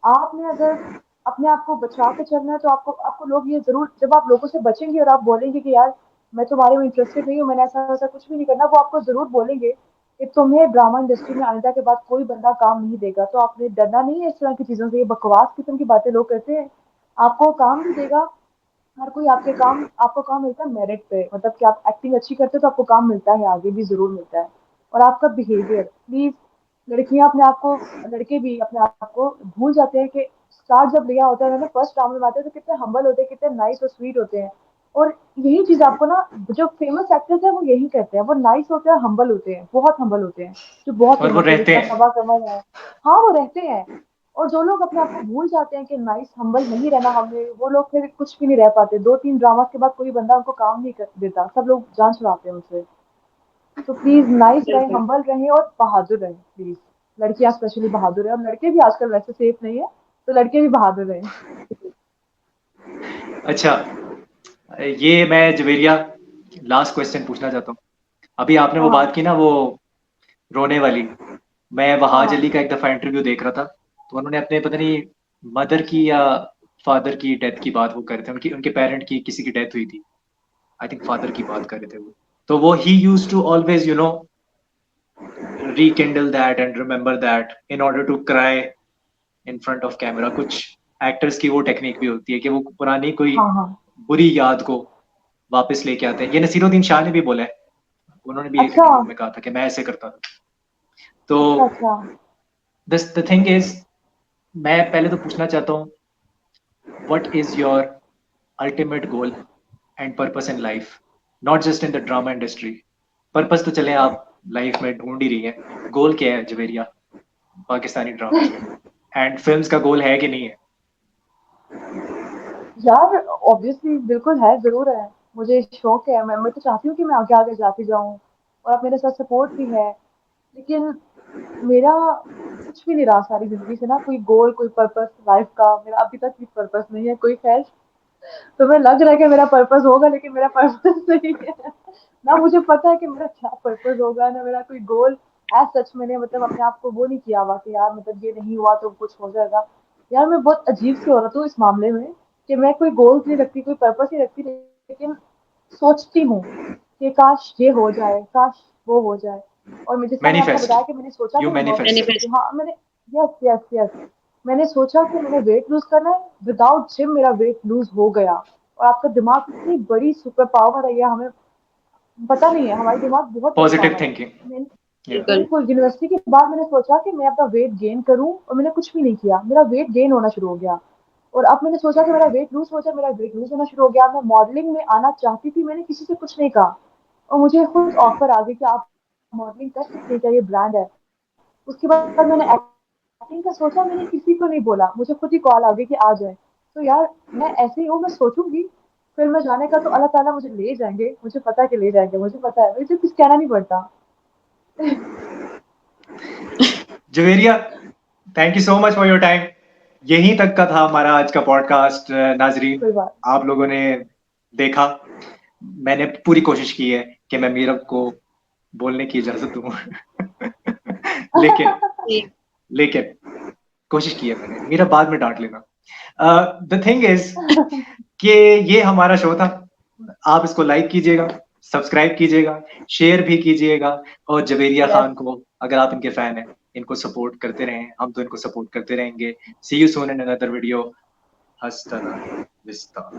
आपने अगर अपने आप को बचा के चलना है, तो आपको आपको लोग ये जरूर, जब आप लोगों से बचेंगे और आप बोलेंगे कि यार मैं तुम्हारे में इंटरेस्टेड नहीं हूँ, मैंने ऐसा वैसा कुछ भी नहीं करना, वो आपको जरूर बोलेंगे कि तुम्हें ड्रामा इंडस्ट्री में आने के बाद कोई बंदा काम नहीं देगा। तो आपने डरना नहीं है इस तरह की चीजों से, ये बकवास किस्म की बातें लोग करते हैं। आपको काम भी देगा हर कोई, आपको काम मिलता है मेरिट पे, मतलब कि आप एक्टिंग अच्छी करते हो तो आपको काम मिलता है, आगे भी जरूर मिलता है। और आपका बिहेवियर प्लीज, लड़कियां अपने आप को, लड़के भी अपने आप को भूल जाते हैं कि स्टार्ट जब लिया होता है ना, फर्स्ट राउंड में आते हैं तो कितने हम्बल होते हैं, कितने नाइस और स्वीट होते हैं। और यही चीज आपको ना, जो फेमस एक्टर्स है वो यही कहते हैं, वो नाइस होते हैं, हम्बल होते हैं, बहुत हम्बल होते हैं, जो बहुत और वो फेमस है रहते जिसका हैं। सबा कमर है। हाँ वो रहते हैं। और जो लोग अपने आप को भूल जाते हैं कि नाइस हम्बल नहीं रहना हमें, वो लोग फिर कुछ भी नहीं रह पाते। 2-3 ड्रामा के बाद कोई बंदा उनको काम नहीं कर देता, सब लोग जान छुड़ाते हैं उनसे। तो प्लीज नाइस रहें, बिल्कुल। हम्बल रहें और बहादुर रहें प्लीज। लड़कियां स्पेशली बहादुर है, और लड़के भी आजकल वैसे सेफ नहीं है, तो लड़के भी बहादुर रहें। अच्छा, ये मैं जवेरिया लास्ट क्वेश्चन पूछना चाहता हूँ। अभी आपने हाँ वो बात हाँ की ना, वो रोने वाली। मैं हाँ वहाज अली हाँ। का एक दफा इंटरव्यू देख रहा था, तो उन्होंने अपने पता नहीं मदर की या फादर की डेथ की बात वो कर रहे थे, उनकी उनके पेरेंट की किसी की डेथ हुई थी। आई थिंक फादर की बात कर रहे थे वो। तो वो ही used to always rekindle that and remember that in order to cry in front of camera। कुछ एक्टर्स की वो टेक्निक भी होती है कि वो पुरानी कोई हाँ हाँ। बुरी याद को वापस लेके आते हैं। ये नसीरुद्दीन शाह ने भी बोला है, उन्होंने भी एक अच्छा इंटरव्यू में कहा था कि मैं ऐसे करता था। तो अच्छा। अच्छा दिस द थिंग इज, मैं पहले तो पूछना चाहता हूँ, what is your ultimate goal and purpose in life, not just in the drama industry. Purpose तो चले आप लाइफ में ढूंढ ही रही है, गोल क्या है जवेरिया पाकिस्तानी ड्रामास में, एंड फिल्म्स का गोल है कि नहीं है? यार ऑब्वियसली बिल्कुल है, जरूर है। मुझे शौक है, मैं तो चाहती हूँ कि मैं आगे आगे जाती जाऊँ, और आप मेरे साथ सपोर्ट भी है। लेकिन मेरा कुछ भी नहीं रहा सारी जिंदगी से ना, कोई गोल कोई पर्पस लाइफ का मेरा अभी तक भी पर्पस नहीं है कोई, खैर। तुम्हें लग रहा है कि मेरा पर्पस होगा, लेकिन मेरा पर्पस नहीं है। ना मुझे पता है कि मेरा क्या पर्पस होगा, ना मेरा कोई गोल। एज सच मैंने मतलब अपने आप को वो नहीं किया हुआ कि यार मतलब ये नहीं हुआ तो कुछ हो जाएगा। यार मैं बहुत अजीब सी औरत हूँ इस मामले में, कि मैं कोई गोल्स नहीं रखती, कोई पर्पस नहीं रखती, लेकिन सोचती हूँ कि काश ये हो जाए, काश वो हो जाए। और मैं जिस मैंने आपको मैनिफेस्ट, बताया कि मैंने सोचा यू कि मैं मॉडलिंग मैनिफेस्ट। करूंगी, हाँ मैंने, यस यस यस, मैंने सोचा कि मैंने वेट लूज करना है, विदाउट जिम मेरा वेट लूज हो गया। और आपका दिमाग इतनी बड़ी सुपर पावर है, ये हमें पता नहीं है, हमारी दिमाग बहुत बड़ी पॉजिटिव पावर है। थिंकिंग। मैंने या बिल्कुल। बिल्कुल यूनिवर्सिटी के बाद मैंने सोचा कि मैं अपना वेट गेन करूं, और मैंने कुछ भी नहीं किया, मेरा वेट गेन होना शुरू हो गया। और अब मैंने सोचा कि मेरा वेट लूज हो जाए, मेरा वेट लूज होना शुरू हो गया। मैं मॉडलिंग में आना चाहती थी, मैंने किसी से कुछ नहीं कहा, और मुझे खुद ऑफर आ गई कि आप मॉडलिंग कर सकते हैं क्या, ये ब्रांड है। उसके बाद मैंने एक्टिंग का सोचा, मैंने किसी को नहीं बोला, मुझे खुद ही कॉल आ गई कि आ जाए। तो यार मैं ऐसे ही हूँ, मैं सोचूंगी फिर मैं जाने का, तो अल्लाह ताला मुझे ले जाएंगे, मुझे पता है कि ले जाएंगे, मुझे पता है, मुझे कुछ कहना नहीं पड़ता। Javeria, thank you so much for your time. यहीं तक का था हमारा आज का पॉडकास्ट। नाजरीन, कोई बात। आप लोगों ने देखा, मैंने पूरी कोशिश की है कि मैं मीरब को बोलने की इजाजत दूं। लेकिन जी। लेकिन कोशिश की है मैंने, मेरा बाद में डांट लेना। द थिंग इज कि ये हमारा शो था। आप इसको लाइक कीजिएगा, सब्सक्राइब कीजिएगा, शेयर भी कीजिएगा, और जवेरिया यस। खान को, अगर आप इनके फैन हैं, इनको सपोर्ट करते रहें, हम तो इनको सपोर्ट करते रहेंगे। See you soon in another video. हस्ता ना विस्ता।